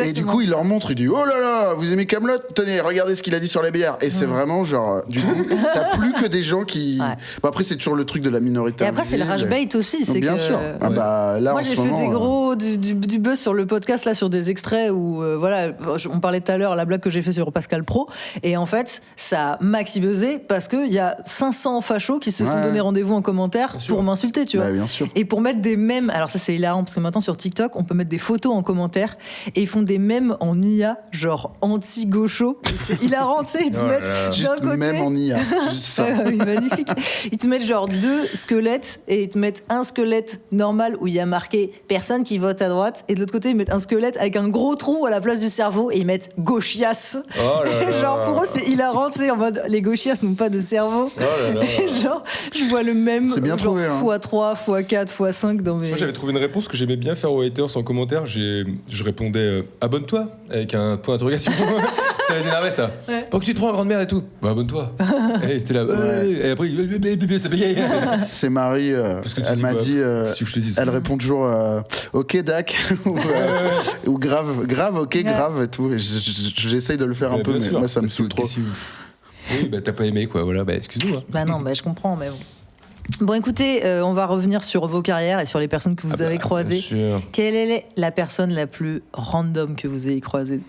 et du coup il leur montre il dit oh là là vous aimez Kaamelott tenez regardez ce qu'il a dit sur la bière et c'est vraiment genre du coup t'as plus que des gens qui bon, après c'est toujours le truc de la minorité et après c'est le rage bait aussi c'est bien que sûr là moi j'ai fait du buzz sur le podcast là sur des extraits où on parlait tout à l'heure la blague que j'ai fait sur Pascal Pro et en fait ça a maxi buzzé parce qu'il y a 500 fachos qui se sont donné rendez-vous en commentaire pour m'insulter tu vois et pour mettre des mèmes alors ça c'est hilarant parce que maintenant sur TikTok on peut mettre des photos en commentaire et ils font des mèmes en IA genre anti-gaucho c'est hilarant tu sais ils te mettent d'un côté même en IA juste ça. Oui, magnifique ils te mettent genre 2 squelettes et ils te mettent un squelette normal où il y a marqué personne qui vote à droite et de l'autre côté ils mettent un squelette avec un gros trou à la place du cerveau et ils mettent gauchias genre pour eux c'est hilarant tu sais en mode les gauchias n'ont pas de cerveau et genre je vois le même genre trouvé, x3 x4 x5 dans mes... Moi j'avais trouvé une réponse que j'aimais bien faire aux haters en commentaire je répondais abonne-toi avec un point d'interrogation ça les énervait ça pour que tu te prends en grande merde et tout abonne-toi et c'était là et après ça bégaye c'est Marie elle m'a dit elle répond toujours ok Dac ou grave ok grave et tout j'essaye de le faire un peu mais moi ça me saoule trop oui t'as pas aimé quoi voilà excuse-nous non je comprends mais bon écoutez on va revenir sur vos carrières et sur les personnes que vous avez croisées. Quelle est la personne la plus random que vous ayez croisée?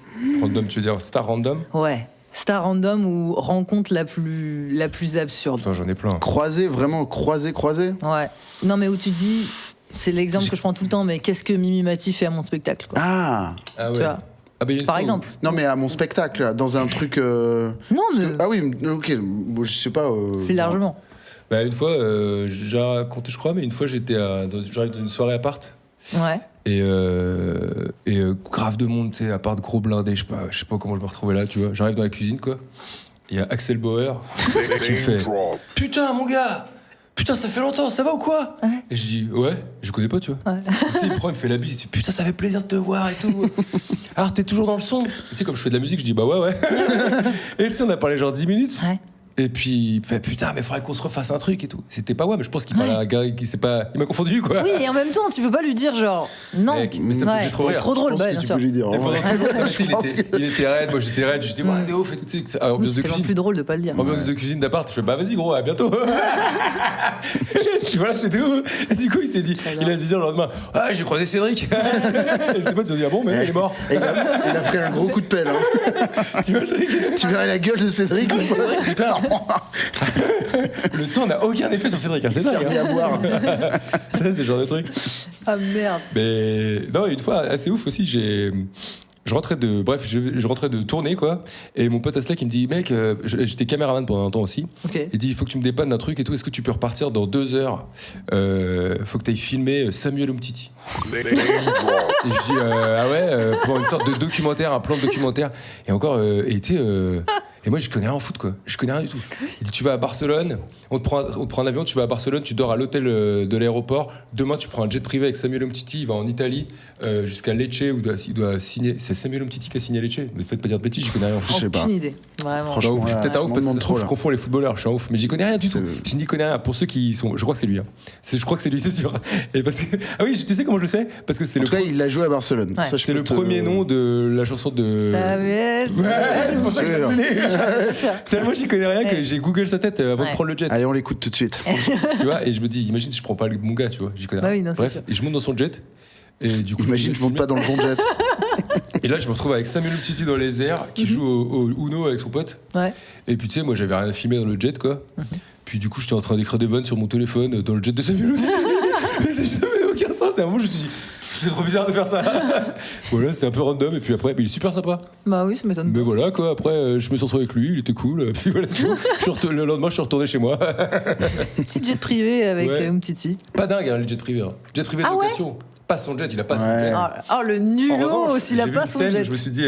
Random tu veux dire star random? Ouais star random ou rencontre la plus absurde? Attends, j'en ai plein. Vraiment croisé? Ouais. Non mais où tu te dis, c'est l'exemple que je prends tout le temps, mais qu'est-ce que Mimi Mati fait à mon spectacle quoi. Ah ouais. Tu vois par exemple. Non mais à mon spectacle, dans un truc... Non mais... Ah oui, ok, bon, je sais pas... Plus largement. Une fois, j'ai raconté je crois, mais une fois j'arrive dans une soirée appart. Ouais. Et grave de monde, tu sais, à part de gros blindés, je sais pas comment je me retrouvais là, tu vois. J'arrive dans la cuisine, quoi. Il y a Axel Bauer qui me fait putain, mon gars! Putain, ça fait longtemps, ça va ou quoi? Et je dis ouais, je connais pas, tu vois. Tu sais, il prend, il me fait la bise, il dit putain, ça fait plaisir de te voir et tout. Alors, t'es toujours dans le son? Tu sais, comme je fais de la musique, je dis bah ouais. Et tu sais, on a parlé genre 10 minutes. Ouais. Et puis il fait putain mais faudrait qu'on se refasse un truc et tout. C'était pas mais je pense qu'il parlait à un gars qui sait pas, il m'a confondu quoi. Oui et en même temps tu peux pas lui dire genre non. Mec, mais ça me fait trop rire. C'est trop drôle bien sûr. Tu peux lui dire. Il était raide, moi j'étais raide, j'étais ouais ouf et tout tu sais. C'est tellement plus drôle de pas le dire. Ambiance de cuisine d'appart, je fais bah vas-y gros à bientôt. Voilà c'est tout. Et du coup il s'est dit, il a dit le lendemain ah j'ai croisé Cédric. Et ses potes se sont dit ah bon mais il est mort. Il a pris un gros coup de pelle. Tu vois le truc? Tu verrais la gueule de Cédric. Putain. Le temps n'a aucun effet sur Cédric, c'est dingue. À boire. C'est le genre de truc. Ah merde. Mais non, une fois assez ouf aussi, je rentrais de tournée quoi, et mon pote Asla qui me dit mec, j'étais caméraman pendant un temps aussi. Il dit il faut que tu me dépannes d'un truc et tout. Est-ce que tu peux repartir dans 2 heures? Faut que tu ailles filmer Samuel Umtiti. Et je dis ah ouais, pour une sorte de documentaire, un plan de documentaire. Et encore et tu sais. Et moi, je connais rien en foot, quoi. Je connais rien du tout. Il dit, tu vas à Barcelone, on te prend un avion, tu vas à Barcelone, tu dors à l'hôtel de l'aéroport. Demain, tu prends un jet privé avec Samuel Umtiti, il va en Italie jusqu'à Lecce, où il doit signer. C'est Samuel Umtiti qui a signé à Lecce. Ne faites pas dire de bêtises, j'y connais rien en foot. Je sais pas. Aucune idée. Vraiment. Franchement, je suis peut-être un ouf parce que je confonds les footballeurs. Je suis un ouf, mais j'y connais rien du tout. Je n'y connais rien. Pour ceux qui sont, je crois que c'est lui. Je crois que c'est lui, c'est sûr. Et parce que ah oui, tu sais comment je le sais? Parce que c'est en tout cas, il a joué à Barcelone. Ouais. C'est le premier nom de la chanson de Samuel. Ouais, c'est pour ça que je l'ai donné. Tellement j'y connais rien que j'ai googlé sa tête avant de prendre le jet. Allez, on l'écoute tout de suite. Tu vois, et je me dis, imagine si je prends pas mon gars, tu vois, j'y connais rien. Oui, non, bref, et je monte dans son jet. Et du coup, imagine, je monte pas dans le bon jet. Et là, je me retrouve avec Samuel Umtiti dans les airs, qui joue au Uno avec son pote. Ouais. Et puis, tu sais, moi, j'avais rien à filmer dans le jet, quoi. Puis, du coup, j'étais en train d'écrire des vannes sur mon téléphone dans le jet de Samuel Umtiti. Ça n'avait aucun sens. Et à un moment, je me suis dit, c'est trop bizarre de faire ça. Voilà, c'était un peu random. Et puis après, il est super sympa. Bah oui, ça m'étonne pas. Mais voilà, quoi. Après, je me suis retrouvé avec lui, il était cool. Puis voilà, c'est tout. Le lendemain, je suis retourné chez moi. Petit jet privé avec Umtiti. Pas dingue, hein, les jets privés. Hein. Jet privé de location. Pas son jet, il a pas son jet. Oh, le nulot s'il a pas son jet. Je me suis dit,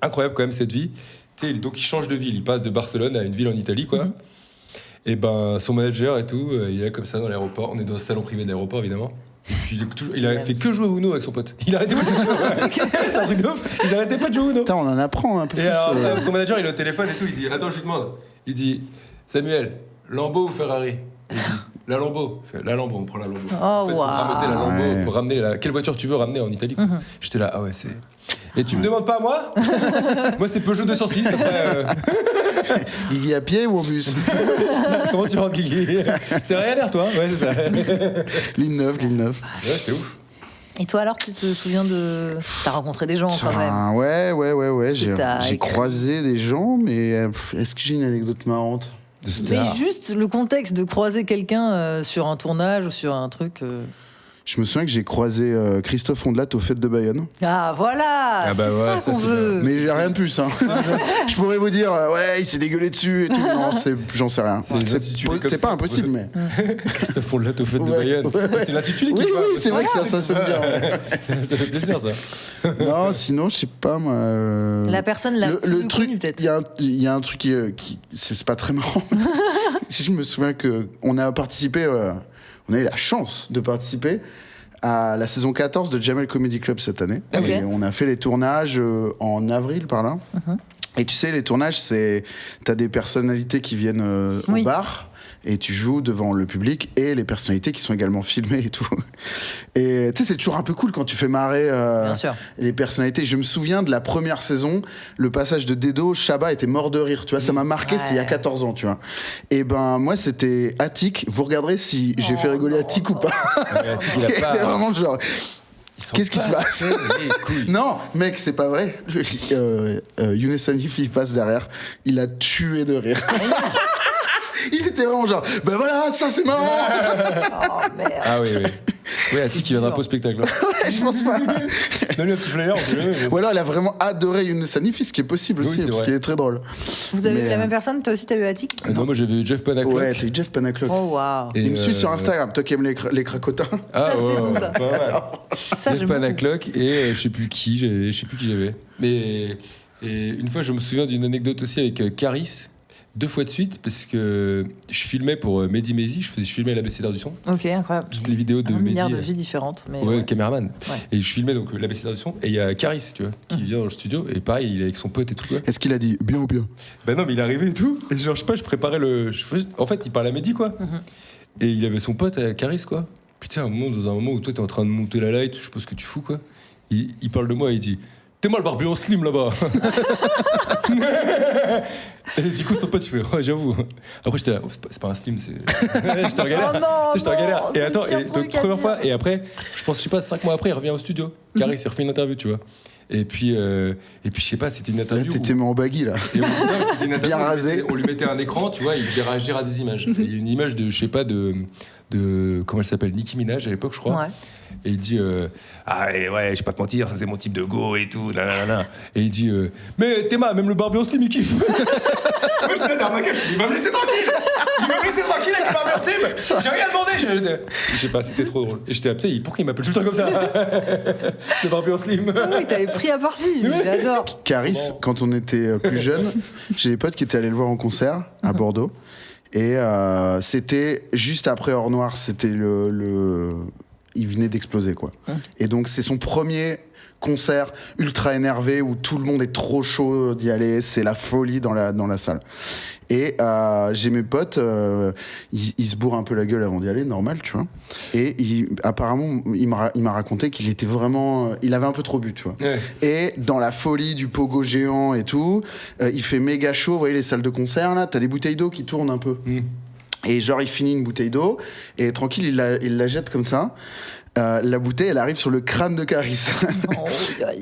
incroyable quand même cette vie. Tu sais, donc il change de ville, il passe de Barcelone à une ville en Italie, quoi. Et ben, son manager et tout, il est comme ça dans l'aéroport. On est dans un salon privé de l'aéroport, évidemment. Et puis il a fait que jouer au Uno avec son pote. Il arrêtait pas de jouer au Uno. C'est un truc de ouf. Il arrêtait pas de jouer au Uno. Putain, on en apprend un peu plus. Alors, son manager, il est au téléphone et tout. Il dit, attends, je lui demande. Il dit, Samuel, Lambo ou Ferrari? Il dit, la Lambo. La Lambo, on prend la Lambo. Oh, en fait, pour ramener la Lambo, pour ramener quelle voiture tu veux ramener en Italie, quoi. J'étais là, ah ouais, c'est. Et tu me demandes pas à moi? Moi, c'est Peugeot 206. Après, Guigui à pied ou au bus? comment tu rentres, Guigui? C'est Ryanair, toi? Ouais, c'est ça. Ligne 9. Ouais, c'était ouf. Et toi alors, tu te souviens de... T'as rencontré des gens quand même? Ouais. J'ai croisé des gens, mais est-ce que j'ai une anecdote marrante? Mais juste le contexte de croiser quelqu'un sur un tournage ou sur un truc... Je me souviens que j'ai croisé Christophe Ondelat aux Fêtes de Bayonne. Ah voilà, c'est ça qu'on veut. Mais j'ai rien de plus. Hein. Je pourrais vous dire, ouais, il s'est dégueulé dessus et tout. Non, j'en sais rien. C'est pas impossible, mais. Christophe Ondelat aux Fêtes de Bayonne. Ouais. C'est l'intitulé qui va. Oui, c'est vrai que ça sonne bien. Ouais. Ça fait plaisir, ça. Non, sinon, je sais pas, moi. La personne le truc, peut-être. Il y a un truc qui c'est pas très marrant. Je me souviens qu'on a participé. On a eu la chance de participer à la saison 14 de Jamel Comedy Club cette année. Okay. Et on a fait les tournages en avril, par là. Et tu sais, les tournages, t'as des personnalités qui viennent au bar et tu joues devant le public et les personnalités qui sont également filmées et tout. Et tu sais, c'est toujours un peu cool quand tu fais marrer les personnalités. Je me souviens de la première saison, le passage de Dedo, Chabat était mort de rire, tu vois, ça m'a marqué, c'était il y a 14 ans, tu vois. Et ben, moi, c'était Attic, vous regarderez si j'ai fait rigoler Attic ou pas. C'était vraiment genre... Qu'est-ce qui se passe? Non, mec, c'est pas vrai. Younes Hanif, il passe derrière, il a tué de rire. Il était vraiment genre, ben voilà, ça c'est marrant. Oh merde. Ah oui. Oui, Attic qui viendra pas au spectacle. Ouais, je pense pas. Donne-lui un petit flyer. Ou alors, elle a vraiment adoré Younes Hanif, ce qui est possible aussi, parce qu'il est très drôle. Vous avez eu la même personne? Toi aussi, t'as eu Attic? Non, moi j'avais Jeff Panaclock. Ouais, t'as eu Jeff Panaclock. Oh waouh. Il me suit sur Instagram, toi qui aimes les cracotins. Ah, ça, c'est bon, ça. Ça, Jeff Panaclock et je sais plus qui j'avais. Mais une fois, je me souviens d'une anecdote aussi avec Caris. 2 fois de suite, parce que je filmais pour Mehdi Maizi, je filmais l'ABCDR du son. Ok, incroyable. Toutes les vidéos de Mehdi. 1 milliard de vies différentes. Mais ouais, caméraman. Ouais. Et je filmais donc l'ABCDR du son, et il y a Caris, tu vois, qui vient dans le studio, et pareil, il est avec son pote et tout, quoi. Est-ce qu'il a dit bien ou bien? Ben non, mais il est arrivé et tout, et genre, je sais pas, je préparais en fait, il parlait à Mehdi, quoi. Et il avait son pote, Caris, quoi. Putain, dans un moment où toi, t'es en train de monter la light, je sais pas ce que tu fous, quoi. Il parle de moi, et il dit... T'es mal barbu en slim là-bas. Et du coup, son pote, tu fais, ouais, j'avoue. Après, j'étais là, oh, c'est pas un slim, c'est. J'étais en galère. Oh non, j'étais en galère. Et attends, donc, première fois, et après, je sais pas, 5 mois après, il revient au studio. Caris, il refait une interview, tu vois. Et puis, je sais pas, c'était une interview. Là, t'étais en baggy, là. C'était une interview. Bien rasé. On lui mettait un écran, tu vois, il devait réagir à des images. Et il y a une image de, je sais pas, de comment elle s'appelle, Nicki Minaj à l'époque, je crois. Ouais. Et il dit ah ouais, je vais pas te mentir, ça c'est mon type de go et tout, nanana. Et il dit mais Théma, même le barbu en slim il kiffe. Moi je te dis dans ma gueule, il va me laisser tranquille. Il va me laisser tranquille avec le barbu en slim. J'ai rien demandé. Je sais pas, c'était trop drôle. Et j'étais putain, pourquoi il m'appelle tout le temps comme ça? Le barbu en slim. Oui, t'avais pris à partie. J'adore. Caris, quand on était plus jeunes, j'ai des potes qui étaient allés le voir en concert à Bordeaux. Et c'était juste après Hors Noir, c'était il venait d'exploser, quoi. Et donc, c'est son premier concert ultra énervé où tout le monde est trop chaud d'y aller. C'est la folie dans la salle. Et j'ai mes potes, ils se bourrent un peu la gueule avant d'y aller, normal, tu vois. Et apparemment, il m'a raconté qu'il était vraiment... il avait un peu trop bu, tu vois. Ouais. Et dans la folie du pogo géant et tout, il fait méga chaud. Vous voyez les salles de concert, là, t'as des bouteilles d'eau qui tournent un peu. Et genre, il finit une bouteille d'eau et tranquille, il la jette comme ça. la bouteille, elle arrive sur le crâne de Caris.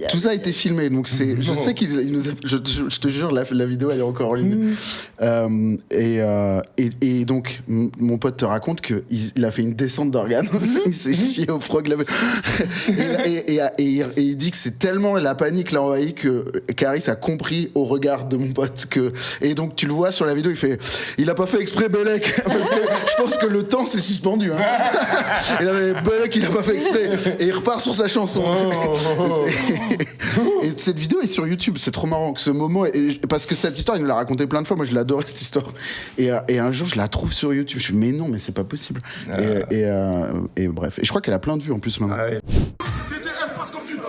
Tout ça a été filmé, donc je sais qu'il nous a, je te jure, la vidéo elle est encore en ligne. Et donc mon pote te raconte qu'il a fait une descente d'organes. Il s'est chié au frog. Et il dit que c'est tellement la panique l'a envahi que Caris a compris au regard de mon pote que. Et donc tu le vois sur la vidéo, il a pas fait exprès Belek, parce que je pense que le temps s'est suspendu. Hein. Il avait Belek, il a pas fait exprès, et il repart sur sa chanson. Et cette vidéo est sur YouTube, c'est trop marrant que ce moment, parce que cette histoire il nous l'a raconté plein de fois, moi je l'adorais cette histoire. Et un jour je la trouve sur YouTube, je me dis mais non, mais c'est pas possible. Et bref, et je crois qu'elle a plein de vues en plus maintenant. C'était F passe comme tu dois.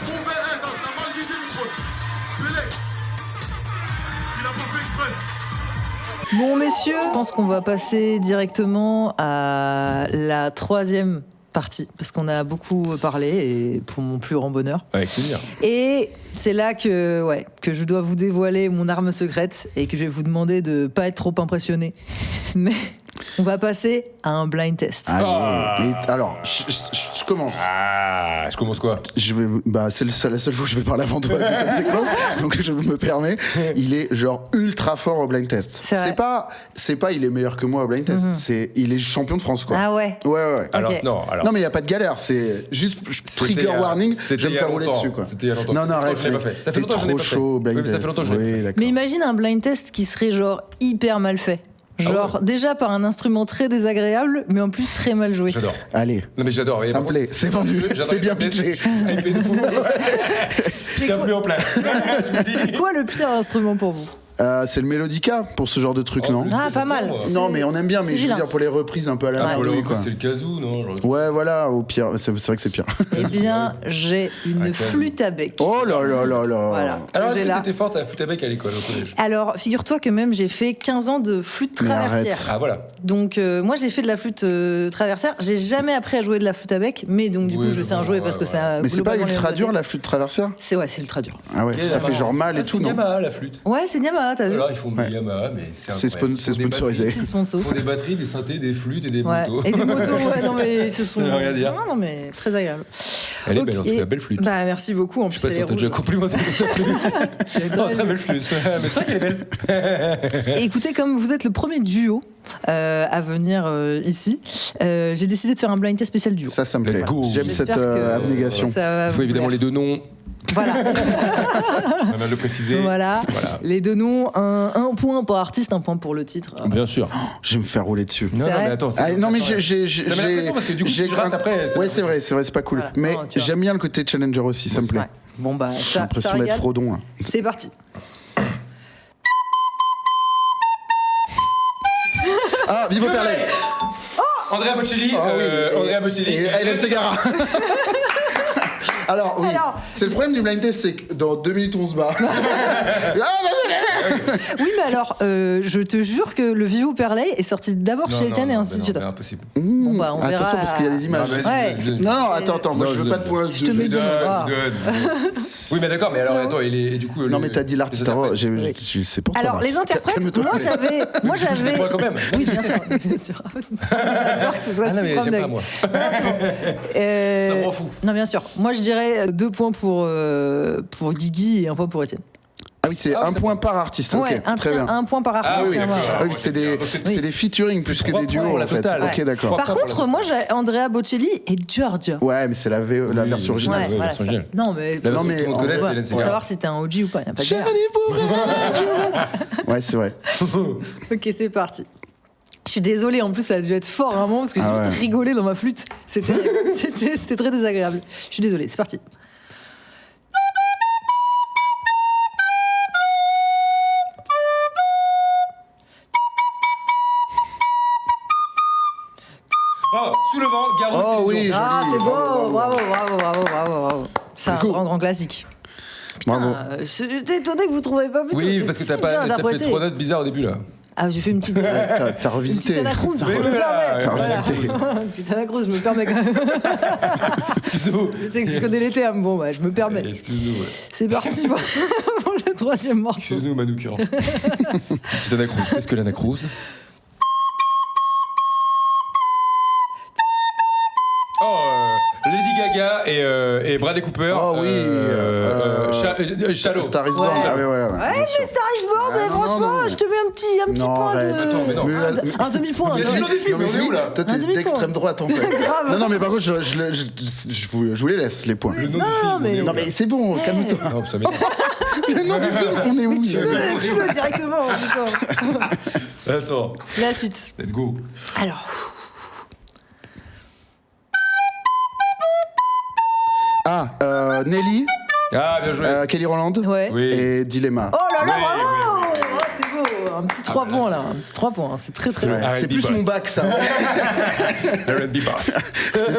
Mon verre est dans, t'as mal visé une faute. Belek, il a pas fait exprès. Bon, messieurs, je pense qu'on va passer directement à la troisième partie, parce qu'on a beaucoup parlé, et pour mon plus grand bonheur. Avec plaisir. Et c'est là que je dois vous dévoiler mon arme secrète, et que je vais vous demander de pas être trop impressionné. Mais on va passer à un blind test. Allez, alors, je commence. Ah, je commence quoi? C'est la seule fois que je vais parler avant toi de cette séquence, donc je me permets. Il est genre ultra fort au blind test. C'est pas il est meilleur que moi au blind test, il est champion de France, quoi. Ah ouais. Ouais. Alors, okay. Non, mais il y a pas de galère, c'est juste trigger warning, je vais me faire rouler dessus, quoi. C'était il y a longtemps. Non, arrête, je l'ai pas fait. Ça fait t'es longtemps que je l'ai trop pas fait. chaud, blind Oui, mais ça fait longtemps que je l'ai pas fait. d'accord. Mais imagine un blind test qui serait genre hyper mal fait. Genre, déjà par un instrument très désagréable, mais en plus très mal joué. J'adore. Allez. Non, mais j'adore. Ça me plaît, c'est vendu, c'est bien pitché. C'est plus en place. C'est quoi le pire instrument pour vous? C'est le Mélodica pour ce genre de truc, non? Ah, pas mal. Non, mais on aime bien, mais je veux dire pour les reprises un peu à la Pour le Mario, coup, quoi. c'est le kazoo, non? Ouais, voilà, au pire, c'est vrai que c'est pire. Eh bien, j'ai une flûte à bec. Oh là là là là. Voilà. Alors, est-ce J'ai que là. t'étais forte à la flûte à bec à l'école, au collège? Alors, figure-toi que même j'ai fait 15 ans de flûte Mais traversière. arrête. Ah, voilà. Donc, moi j'ai fait de la flûte traversière. J'ai jamais appris à jouer de la flûte à bec, mais donc du coup je sais en jouer parce que ça. Mais c'est pas ultra dur la flûte traversière? C'est ultra dur. Ah ouais, ça fait genre mal et tout, non? C'est Yamaha, la flûte. Ouais, c'est Yamaha, t'as vu? Alors, ils font du Yamaha, mais C'est sponsorisé. C'est sponsor. Ils font des batteries, des synthés, des flûtes et des Ouais. motos. Et des motos, ouais, non mais ce sont. Ça veut rien dire. Non, mais très agréable. Elle est belle, en tout cas, belle flûte. Bah merci beaucoup. En Je plus, sais pas si elle on t'a est déjà rouge. complimenté de ta flûte. Non, très belle flûte. Mais c'est vrai qu'elle est belle. Et écoutez, comme vous êtes le premier duo à venir ici, j'ai décidé de faire un blind test spécial duo. Ça me plaît. Let's go. J'aime cette J'espère que abnégation. ça va Il faut vous évidemment plaire. les deux noms. Voilà. On va le préciser. Voilà. Les deux noms, un point pour artiste, un point pour le titre. Bien sûr. Je vais me faire rouler dessus. Non, vrai mais attends. Non, mais j'ai. Ça met la pression parce que du coup, si tu rates après. Ouais, c'est vrai, c'est pas cool. Voilà. Mais Non, tu vois. j'aime bien le côté challenger aussi, ça me plaît. Ouais. Bon bah J'ai ça l'impression d'être régale. Frodon. Hein. C'est parti. Ah, Vivo Perlet. Andrea Bocelli. Ah oui, Andrea Bocelli. Et Hélène Segara. Alors, oui. Alors. C'est le problème du blind test, c'est que dans 2 minutes, on se bat. Oui mais alors je te jure que le Vivo Perley est sorti d'abord chez Étienne et ensuite chez toi. Impossible. Bon bah on verra. Attention, parce qu'il y a des images. Non, vas-y, Ouais. Non, attends, moi Non, je veux je pas donne. de points. Je te mets je- des points. Oui, mais d'accord, mais alors attends, et du coup. Non, mais t'as dit l'artiste avant, c'est pour toi. Alors là. les interprètes, Calme-toi. moi j'avais. Moi, quand même. Oui bien sûr, bien sûr. J'adore que ce soit Ah non, si mais proche j'aime d'aigle. pas, moi. Non, c'est bon. Ça me rend fou. Non bien sûr. Moi je dirais 2 points pour Guigui et 1 point pour Étienne. Ah oui, c'est un point par artiste. Ouais, Ok, très bien. un point par artiste. Ah oui, vraiment. d'accord. Ah oui, c'est des featuring plus que des duos pour la en fait. totale. Ok, d'accord. Ouais. Par Trois points contre, pour moi j'ai Andrea Bocelli et Giorgia. Ouais, mais c'est la version originale. Ouais, ouais, voilà, version ça. originale. Non mais La version mais que tout le monde en connaît, vrai, c'est Hélène pour Segara. savoir si t'es un OG ou pas, y a pas de guerre. Ouais, c'est vrai. Ok, c'est parti. Je suis désolée, en plus ça a dû être fort à un moment parce que j'ai Ah juste ouais. rigolé dans ma flûte. C'était très désagréable. Je suis désolée, c'est parti. Oh, sous le vent, Garou, Oh c'est oui, les jours. Ah, joli. c'est beau, Bravo. bravo. C'est un Let's go. grand classique. Bravo. J'étais étonnée que vous ne trouvez pas plutôt. Oui, c'est parce que si t'as bien fait interprété. 3 notes bizarres au début là. Ah, j'ai fait une petite. T'as Une petite revisité. Anacruz, je Oui, me voilà, permets. t'as Voilà. revisité. Une petite Anacruz, je me permets quand même. Excuse-nous. Je sais que tu connais les termes, bon, bah, je me permets. Excuse-nous, ouais. C'est parti pour le 3e morceau. Excuse-nous, Manu Curant. Petite Anacruz. Qu'est-ce que l'Anacruz? et Bradley Cooper. Oh oui. Shallow. Star is Born. Ouais, mais Star is Born, franchement, je te mets un petit non, point arrête. de... Attends, mais non. Un demi-point. Mais non, le nom du film, Non, on est où là? Toi, t'es d'extrême droite en fait. Non, mais par contre, je vous les laisse, les points. Le nom Non, du film, mais- on est où, Non, là mais c'est bon, calme-toi. Non, ça m'énerve. Le nom du film, on est où Tu le directement, putain. Attends, La suite. let's go. Alors, Nelly, Ah, bien joué. Kelly Rowland ouais. Oui. et Dilemma. Oh là là, Oui, bravo. Oh, c'est beau. Un petit 3 points là. Un petit 3 points. C'est très très C'est bon. vrai. C'est R&B plus boss. mon bac, ça. R&B boss.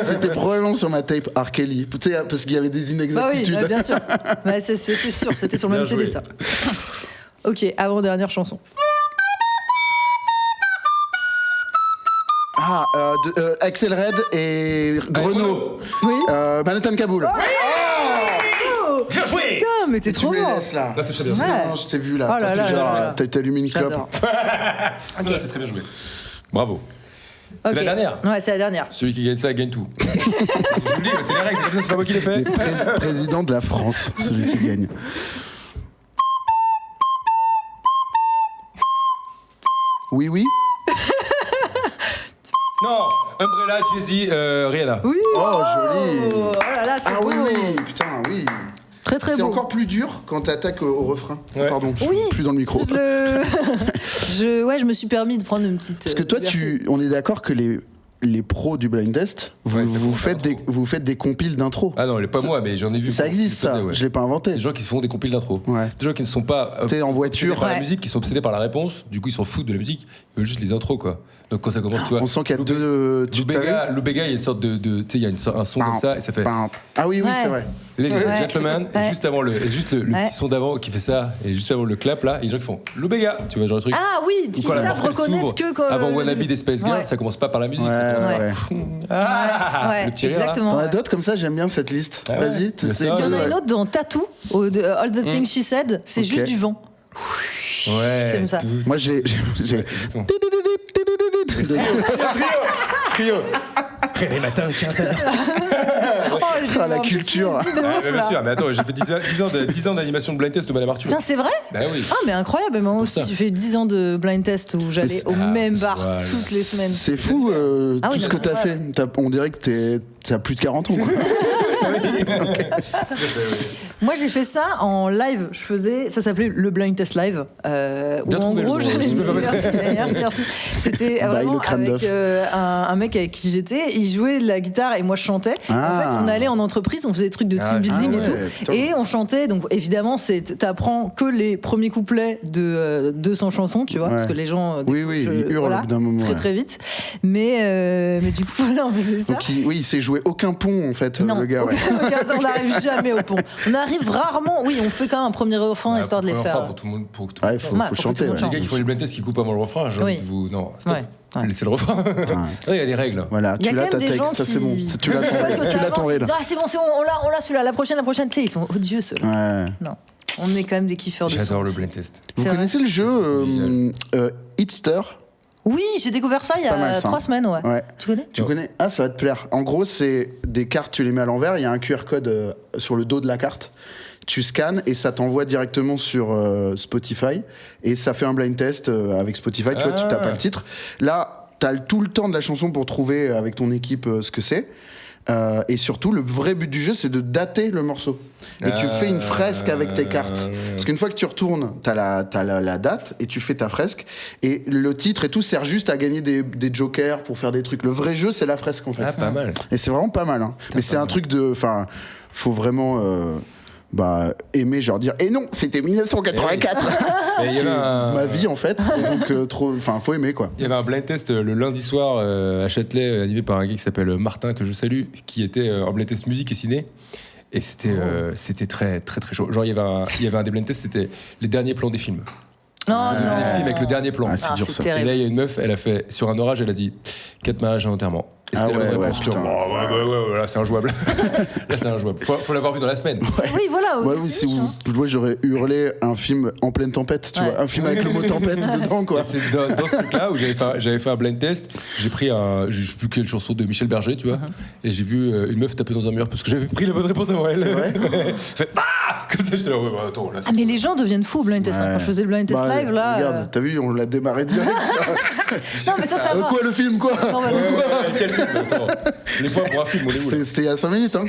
C'était probablement sur ma tape R. Kelly. Tu sais, parce qu'il y avait des Bah oui, inexactitudes. bien sûr. Bah, c'est sûr, c'était sur le même Bien CD joué. ça. Ok, avant-dernière chanson. Axel Red et Greno. Oui. Manhattan Kaboul. Bien joué. Putain, mais t'es Tu trop me les fort. laisses là. Là, c'est chef-d'œuvre. Ouais. Non, je t'ai vu là. Oh là T'as là fait genre, là là. t'as allumé une clope. J'adore. Ah, c'est très bien joué. Bravo. C'est Ok. la dernière. Ouais, c'est la dernière. Celui qui gagne ça gagne tout. Je vous le dis, c'est les règles, c'est comme ça, c'est pas moi qui l'ai fait. Président de la France, celui qui gagne. Oui, oui. Non, Umbrella, Jay-Z, Rihanna. Oui. Oh, joli. Oh là là, c'est Ah beau. oui, oui, putain, oui. Très très C'est beau. encore plus dur quand t'attaques au refrain. Ouais. Pardon, je Oui. suis plus dans le micro. Je me suis permis de prendre une petite. Parce que toi, liberté. on est d'accord que les pros du blind test, Ouais, ça vous fait faites des compiles d'intro. Ah non, pas moi, mais j'en ai vu. Ça beaucoup existe, qui ça. faisaient, ouais. Je l'ai pas inventé. Des gens qui se font des compiles d'intro. Ouais. Des gens qui ne sont pas T'es en obsédés voiture. par la Ouais. musique, qui sont obsédés par la réponse. Du coup, ils s'en foutent de la musique. Ils veulent juste les intros, quoi. Donc quand ça commence, tu vois. On sent qu'il y a deux. Lou Béga, il y a une sorte de tu sais, il y a un son comme ça et ça fait. Ah oui, oui, Ouais. c'est vrai. Ladies and Ouais. gentlemen, Ouais. et juste avant le Ouais. petit son d'avant qui fait ça, et juste avant le clap là, il y a des gens qui font Lou Béga, tu vois, genre le truc. Ah oui, Ou qui quand la savent morphelle reconnaître s'ouvre, que quand. avant le Wannabe début. des Space Girls, Ouais. ça commence pas par la musique, ça Ouais, commence par ouais. Ouais, le petit rire là. exactement. T'en as ouais. d'autres comme ça, j'aime bien cette liste. Ah ouais. Vas-y, Mais ça, Il y en a ouais. une autre dans Tattoo, de All the Things She Said, c'est Ok. juste du vent. Ouais. Comme ça. Moi, j'ai. Exactement. Trio. Réveil matin, 15h. Oh, Ah, la culture. Bien sûr, mais attends, j'ai fait 10 ans d'animation de blind test de Madame Arthur. Putain, c'est vrai? Bah oui. Ah, mais incroyable. Moi aussi, ça. j'ai fait 10 ans de blind test où j'allais au même bar voilà. toutes les semaines. C'est fou Ah oui, tout ce non, que mais t'as fait. voilà. On dirait que t'as plus de 40 ans. Quoi. Moi, j'ai fait ça en live. Ça s'appelait le blind test live. Où Bien en trouvé, gros, le mot. j'allais. Je peux pas Merci. C'était Bah, vraiment le crâne avec d'œuf. un mec avec qui j'étais. Il jouait de la guitare et moi, je chantais. Ah. En fait, on allait en entreprise, on faisait des trucs de team building ah et ouais, tout. putain. Et on chantait. Donc, évidemment, t'apprends que les premiers couplets de 200 chansons, tu vois, Ouais. parce que les gens. Oui, ils hurlent au bout d'un moment, Très, ouais. très vite. Mais du coup, voilà, on faisait ça. Donc, il s'est joué aucun pont, en fait, Non, le gars. Ouais. on n'arrive jamais au pont. On arrive rarement. Oui, on fait quand même un premier refrain histoire de les faire. Pour tout le monde. Pour tout Ouais, le il monde. faut pour chanter. tout le monde Ouais. chante. Les gars qui font les blind tests qui coupent avant le refrain, j'ai envie de vous. Non, stop. Ouais. Laissez le refrain. Il y a des règles. Voilà, Il y a tu quand l'as même ta des tech, gens ça qui c'est bon. Tu l'as veulent que ça ton avance, ils reel. disent, ah c'est bon, on l'a celui-là, la prochaine, tu sais, ils sont odieux ceux-là. Ouais. Non, on est quand même des kiffeurs de J'adore son. le blind test. Vous C'est connaissez le jeu Hitster? Oui, j'ai découvert ça il y pas mal, a ça. 3 semaines, ouais. Ouais. Tu connais? Tu connais? Ah, ça va te plaire. En gros, c'est des cartes, tu les mets à l'envers, il y a un QR code sur le dos de la carte. Tu scannes et ça t'envoie directement sur Spotify. Et ça fait un blind test avec Spotify. Tu vois, tu tapes le titre. Là, t'as tout le temps de la chanson pour trouver avec ton équipe ce que c'est. Et surtout, le vrai but du jeu, c'est de dater le morceau. Et tu fais une fresque avec tes cartes. Parce qu'une fois que tu retournes, t'as la date et tu fais ta fresque. Et le titre et tout sert juste à gagner des jokers pour faire des trucs. Le vrai jeu, c'est la fresque en fait. Ah, pas mal. Et c'est vraiment pas mal. Hein. Mais c'est un truc de. Enfin, faut vraiment. Aimer, genre dire. Et non, c'était 1984. Et il y avait Ma vie en fait. Et donc, faut aimer quoi. Il y avait un blind test le lundi soir à Châtelet, animé par un gars qui s'appelle Martin, que je salue, qui était en blind test musique et ciné. Et c'était très, très, très chaud. Genre, il y avait un des blind tests, c'était les derniers plans des films. Non, le film avec le dernier plan. Ah, c'est dur, ça. terrible. Et là, il y a une meuf, elle a fait, sur un orage, elle a dit 4 mariages à l'enterrement. Et c'était la bonne réponse. Ouais, là, c'est injouable. Là, c'est injouable. Faut l'avoir vu dans la semaine. Oui, voilà. Ouais, oui, moi j'aurais hurlé un film en pleine tempête, tu vois, un film avec le mot tempête dedans, quoi. Et c'est dans ce truc-là où j'avais fait un blind test. J'ai pris je sais plus quelle chanson de Michel Berger, tu vois, et j'ai vu une meuf taper dans un mur parce que j'avais pris la bonne réponse avant elle. C'est vrai. Fait comme ça, j'étais là, attends, là. Mais les gens deviennent fous au blind test. Quand je faisais le blind test live, là. Regarde, t'as vu, on l'a démarré direct. Non, mais ça va. Quoi, le film, quoi? Quel film? Attends, les points pour un film, on est où là? C'était il y a 5 minutes, hein.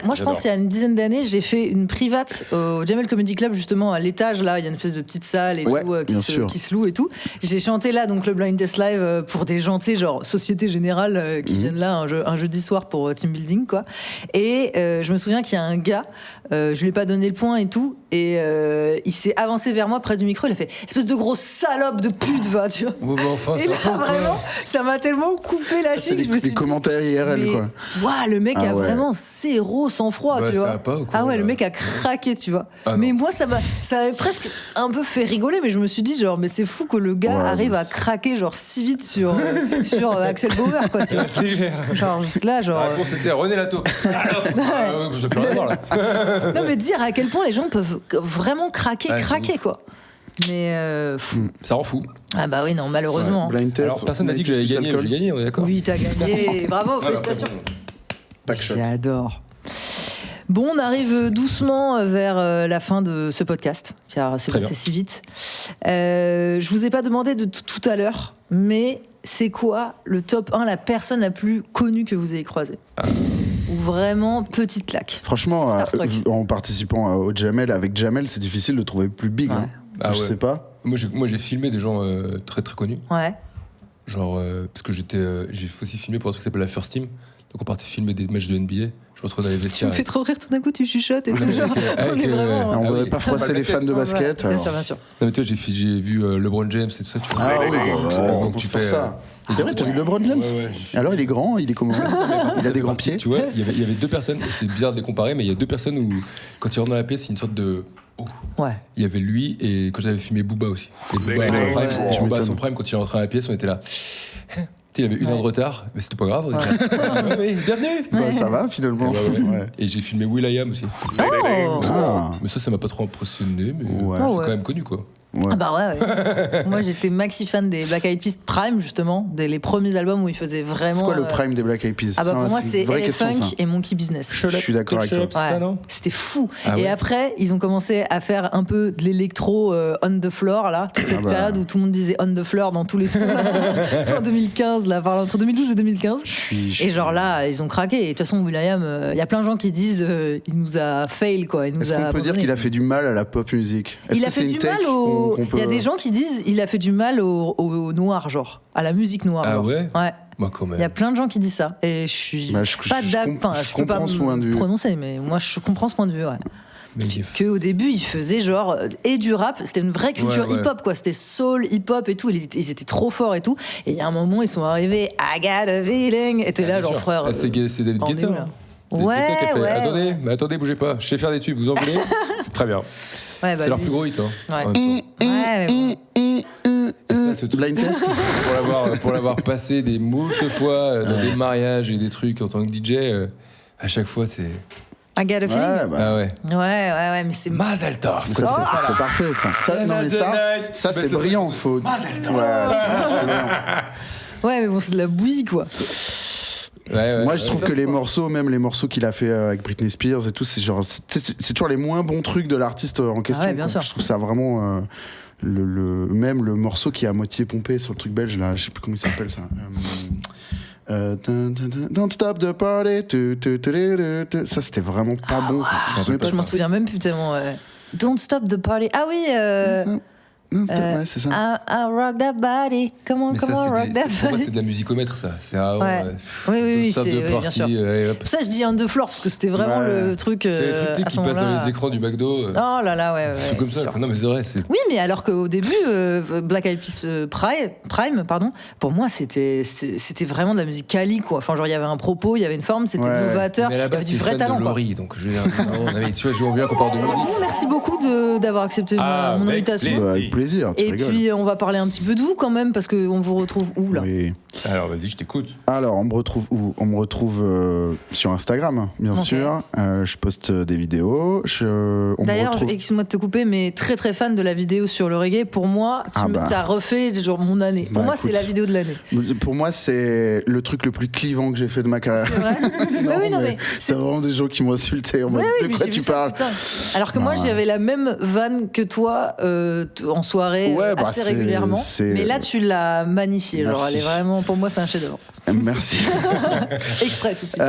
Moi, je pense qu'il y a une dizaine d'années, j'ai fait une private au Jamel Comedy Club, justement, à l'étage, là, il y a une espèce de petite salle et tout, qui se loue et tout. J'ai chanté là, donc, le blind test live pour des gens, tu sais, genre Société Générale, qui viennent là un jeudi soir pour team building, quoi. Et je me souviens qu'il y a un gars, je lui ai pas donné le point et tout, et il s'est avancé vers moi près du micro, il a fait espèce de grosse salope de pute, va, tu vois. Enfin, et là, vraiment, ça m'a tellement coupé la chic, je me suis dit, commentaires IRL, quoi. Waouh, le mec a vraiment zéro sang-froid, tu vois. Le mec a craqué, tu vois. Mais moi, ça m'a presque un peu fait rigoler, mais je me suis dit, genre, mais c'est fou que le gars arrive à craquer, genre, si vite sur Axel Bauer, quoi, tu vois. Genre, là, genre. C'était René Lato. Vous avez plus rien à voir, là. Non, mais dire à quel point les gens peuvent vraiment craquer, quoi. Mais ça rend fou. Ah bah oui, non, malheureusement. Blind test. Alors, personne n'a dit que j'avais gagné. J'ai gagné, on est d'accord. Oui, t'as gagné. Bravo, félicitations. J'adore. Bon, on arrive doucement vers la fin de ce podcast, car c'est passé si vite. Je vous ai pas demandé de tout à l'heure, mais c'est quoi le top 1, la personne la plus connue que vous avez croisée? Ou vraiment petite claque? Franchement, en participant au Jamel, avec Jamel, c'est difficile de trouver plus big. Ouais. Hein. Je sais pas. Moi, j'ai filmé des gens très très connus. Ouais. Genre, parce que j'ai aussi filmé pour un truc qui s'appelle la First Team. Donc on partait filmer des matchs de NBA. Je me retrouve dans les vestiaires. Tu me fais trop rire tout d'un coup, tu chuchotes et tout. Genre, on est vraiment. On voudrait pas froisser les fans de basket. Bien sûr, bien sûr. Non, mais toi, j'ai vu LeBron James et tout ça. Tu vois. Ah oui, donc tu fais ça. C'est vrai, t'as vu LeBron James? Alors il est grand, il est comment? Il a des grands pieds. Tu vois, il y avait deux personnes. C'est bizarre de les comparer, mais il y a deux personnes où, quand ils rentrent dans la pièce, c'est une sorte de. Ouais. Il y avait lui et quand j'avais filmé Booba aussi. Et Booba à son prime, quand il est rentré dans la pièce, on était là. Il avait 1 heure de retard, mais c'était pas grave. Bienvenue. Bah, ça va finalement. Et j'ai filmé Will.i.am aussi. Mais ça m'a pas trop impressionné, mais c'est quand même connu, quoi. Ouais. Ah bah ouais. Moi j'étais maxi fan des Black Eyed Peas Prime, justement, les premiers albums où ils faisaient vraiment. C'est quoi le Prime des Black Eyed Peas? Ah bah pour moi c'est LA Funk et Monkey Business. Je suis d'accord avec toi. Ça, non? C'était fou. Et après ils ont commencé à faire un peu de l'électro on the floor là, toute cette période où tout le monde disait on the floor dans tous les sons en 2015 là, entre 2012 et 2015. Et genre là ils ont craqué. Et de toute façon Will.i.am, il y a plein de gens qui disent il nous a fail quoi. Est-ce qu'on peut dire qu'il a fait du mal à la pop music? Il a fait du mal au. Il y a des gens qui disent il a fait du mal au noir, genre à la musique noire. Ah genre. Ouais. Bah, quand même. Il y a plein de gens qui disent ça et je suis pas d'accord. Je peux pas me prononcer, mais moi je comprends ce point de vue. Que au début ils faisaient genre et du rap, c'était une vraie culture hip-hop quoi, c'était soul, hip-hop et tout, ils étaient trop forts et tout. Et il y a un moment ils sont arrivés I got a feeling, et t'es là genre frère. C'est David Guetta. Attendez, bougez pas, je sais faire des tubes, vous en voulez? Très bien. C'est leur plus gros hit. Mais bon. Et ça, ce blind test pour l'avoir passé des moultes fois dans des mariages et des trucs en tant que DJ, à chaque fois c'est. I got a feeling. Ouais, mais c'est Mazel Tov. C'est parfait ça c'est brillant. Mazel Tov. Ouais, mais bon, c'est de la bouillie quoi. Moi je trouve que les morceaux qu'il a fait avec Britney Spears et tout, c'est toujours les moins bons trucs de l'artiste en question. Bien sûr. Je trouve ça vraiment même le morceau qui est à moitié pompé sur le truc belge là, je sais plus comment il s'appelle ça. Don't stop the party. Ça c'était vraiment pas bon. Je m'en souviens même plus tellement. Don't stop the party. Ah oui. C'est ça. I rock that body. Comment rock that body. Pour moi, c'est de la musicomètre, ça. C'est oui, bien sûr. Pour ça, je dis on the floor, parce que c'était vraiment le truc. C'est les trucs qui passent dans les écrans du McDo. Oh là là, C'est comme ça. Non, mais c'est vrai. Oui, mais alors qu'au début, Black Eyed Peas Prime, pour moi, c'était vraiment de la musique quali, quoi. Enfin, genre, il y avait un propos, il y avait une forme, c'était novateur, il y avait du vrai talent. Donc, tu vois, je vois bien qu'on parle de musique. Merci beaucoup d'avoir accepté mon invitation. Avec plaisir. plaisir. Et puis, on va parler un petit peu de vous quand même, parce qu'on vous retrouve où, là ? Oui. Alors, vas-y, je t'écoute. Alors, on me retrouve où ? On me retrouve sur Instagram, bien sûr. Je poste des vidéos. D'ailleurs, excuse-moi de te couper, mais très très fan de la vidéo sur le reggae. Pour moi, tu as refait genre mon année. Pour moi, écoute, c'est la vidéo de l'année. Pour moi, c'est le truc le plus clivant que j'ai fait de ma carrière. C'est vrai. mais c'est vraiment des gens qui m'ont insulté en mode de quoi tu parles. Alors que moi, j'avais la même vanne que toi en soirée assez régulièrement. Mais là, tu l'as magnifiée. Genre, elle est vraiment, pour moi, c'est un chef-d'œuvre. Merci. Extrait tout de suite.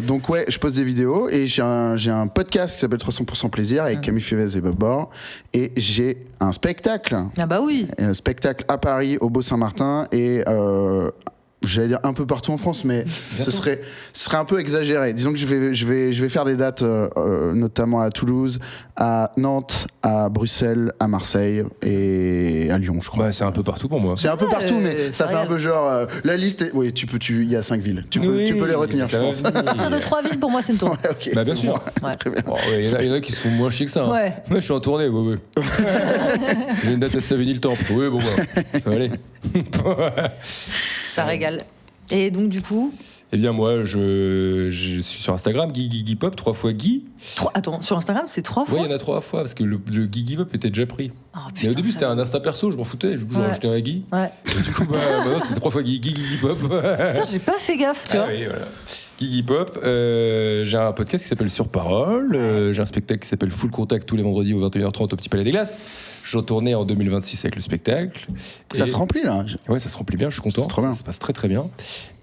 Donc ouais, je poste des vidéos et j'ai un podcast qui s'appelle 300% plaisir avec Camille Fivez et Bob Bord, et j'ai un spectacle. Ah bah oui. Un spectacle à Paris au Beau-Saint-Martin et j'allais dire un peu partout en France, mais ce serait un peu exagéré. Disons que je vais faire des dates notamment à Toulouse, à Nantes, à Bruxelles, à Marseille et à Lyon, je crois. Bah, c'est un peu partout pour moi. C'est un peu partout, mais ça fait un peu genre la liste. Oui, il y a 5 villes. Tu peux les retenir, je pense. À partir de 3 villes, pour moi, c'est une tournée. Ouais, okay, bah bien sûr. Très bien. Il y en a qui se font moins chier que ça. Hein. Ouais. Moi, je suis en tournée. Ouais. J'ai une date à Savigny-le-Temple. Oui, bon, bah, ça va aller. Ça régale. Et donc, du coup. Eh bien, moi, je suis sur Instagram, Guy Pop, 3 fois Guy. Attends, sur Instagram, c'est 3 fois ? Oui, il y en a 3 fois, parce que le Guy Pop était déjà pris. Oh, putain, mais au début, c'était un Insta perso, je m'en foutais, je rajoutais un Guy. Ouais. Et du coup, maintenant, c'est 3 fois Guy Pop. Putain, j'ai pas fait gaffe, tu vois. Oui, voilà. Guy Pop, j'ai un podcast qui s'appelle Sur Parole, j'ai un spectacle qui s'appelle Full Contact tous les vendredis aux 21h30 au Petit Palais des Glaces. Je retournais en 2026 avec le spectacle. Ça se remplit là. Ouais, ça se remplit bien, je suis content. Ça se passe très très bien.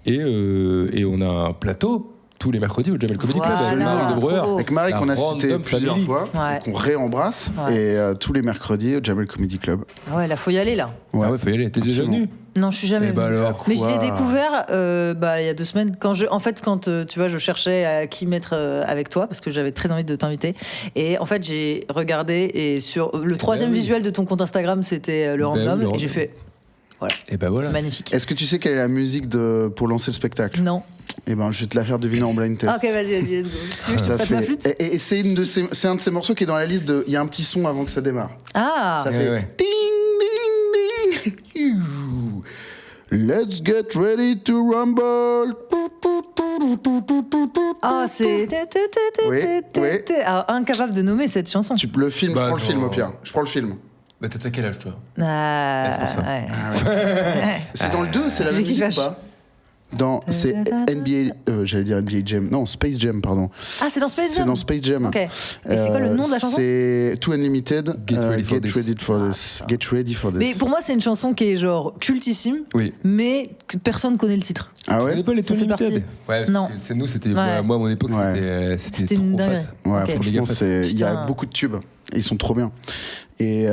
Et on a un plateau tous les mercredis au Jamel Comedy Club avec Marie de Breuer. Avec Marie qu'on a cité plusieurs fois, qu'on réembrasse. Et tous les mercredis au Jamel Comedy Club. Ah ouais, là, faut y aller là. Ouais, faut y aller. T'es déjà venu ? Non, je suis jamais venue. Alors, mais je l'ai découvert il y a 2 semaines. Quand tu vois, je cherchais à qui mettre avec toi parce que j'avais très envie de t'inviter. Et en fait, j'ai regardé et sur le 3e visuel de ton compte Instagram, c'était le random. Et j'ai fait. Voilà. Et voilà. Magnifique. Est-ce que tu sais quelle est la musique pour lancer le spectacle ? Non. Eh ben, je vais te la faire deviner en blind test. Ok, vas-y, let's go. Tu veux que je te prête ma flûte ? Et c'est un de ces morceaux qui est dans la liste de. Il y a un petit son avant que ça démarre. Ah. Ça fait ding ding ding. Let's get ready to rumble. Ah, c'est. Oui. Alors, incapable de nommer cette chanson. Le film, je prends le film au pire. Je prends le film. Bah, t'as quel âge, toi ? C'est pour ça. Ouais. C'est dans le 2, c'est la même musique ou pas ? C'est NBA, j'allais dire NBA Jam. Non, Space Jam, pardon. Ah, c'est dans Space Jam ? C'est dans Space Jam. Ok. Et c'est quoi le nom de la chanson ? C'est Too Unlimited. Get ready for this. Get ready for this. Mais pour moi, c'est une chanson qui est genre cultissime, mais que personne connaît le titre. Ah ouais ? Tu connais pas les Too Unlimited ? Ouais, non. C'est nous, c'était. Ouais. Moi, à mon époque, c'était trop fat. Ouais, franchement, il y a beaucoup de tubes. Ils sont trop bien. Et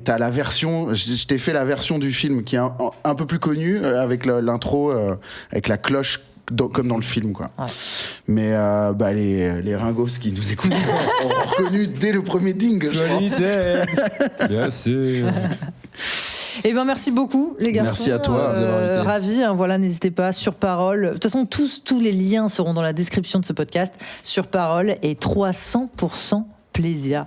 t'as la version, je t'ai fait la version du film qui est un peu plus connue avec l'intro, avec la cloche comme dans le film, quoi. Ouais. Mais les ringos qui nous écoutent ont reconnu dès le premier ding. Bien sûr. Eh ben merci beaucoup les garçons. Merci à toi. Ravi. Voilà, n'hésitez pas. Sur Parole. De toute façon, tous les liens seront dans la description de ce podcast. Sur Parole et 300%. Plaisir.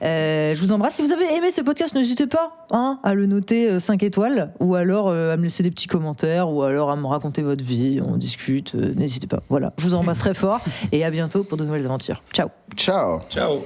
Je vous embrasse. Si vous avez aimé ce podcast, n'hésitez pas à le noter 5 étoiles ou alors à me laisser des petits commentaires ou alors à me raconter votre vie. On discute. N'hésitez pas. Voilà. Je vous embrasse très fort et à bientôt pour de nouvelles aventures. Ciao. Ciao. Ciao.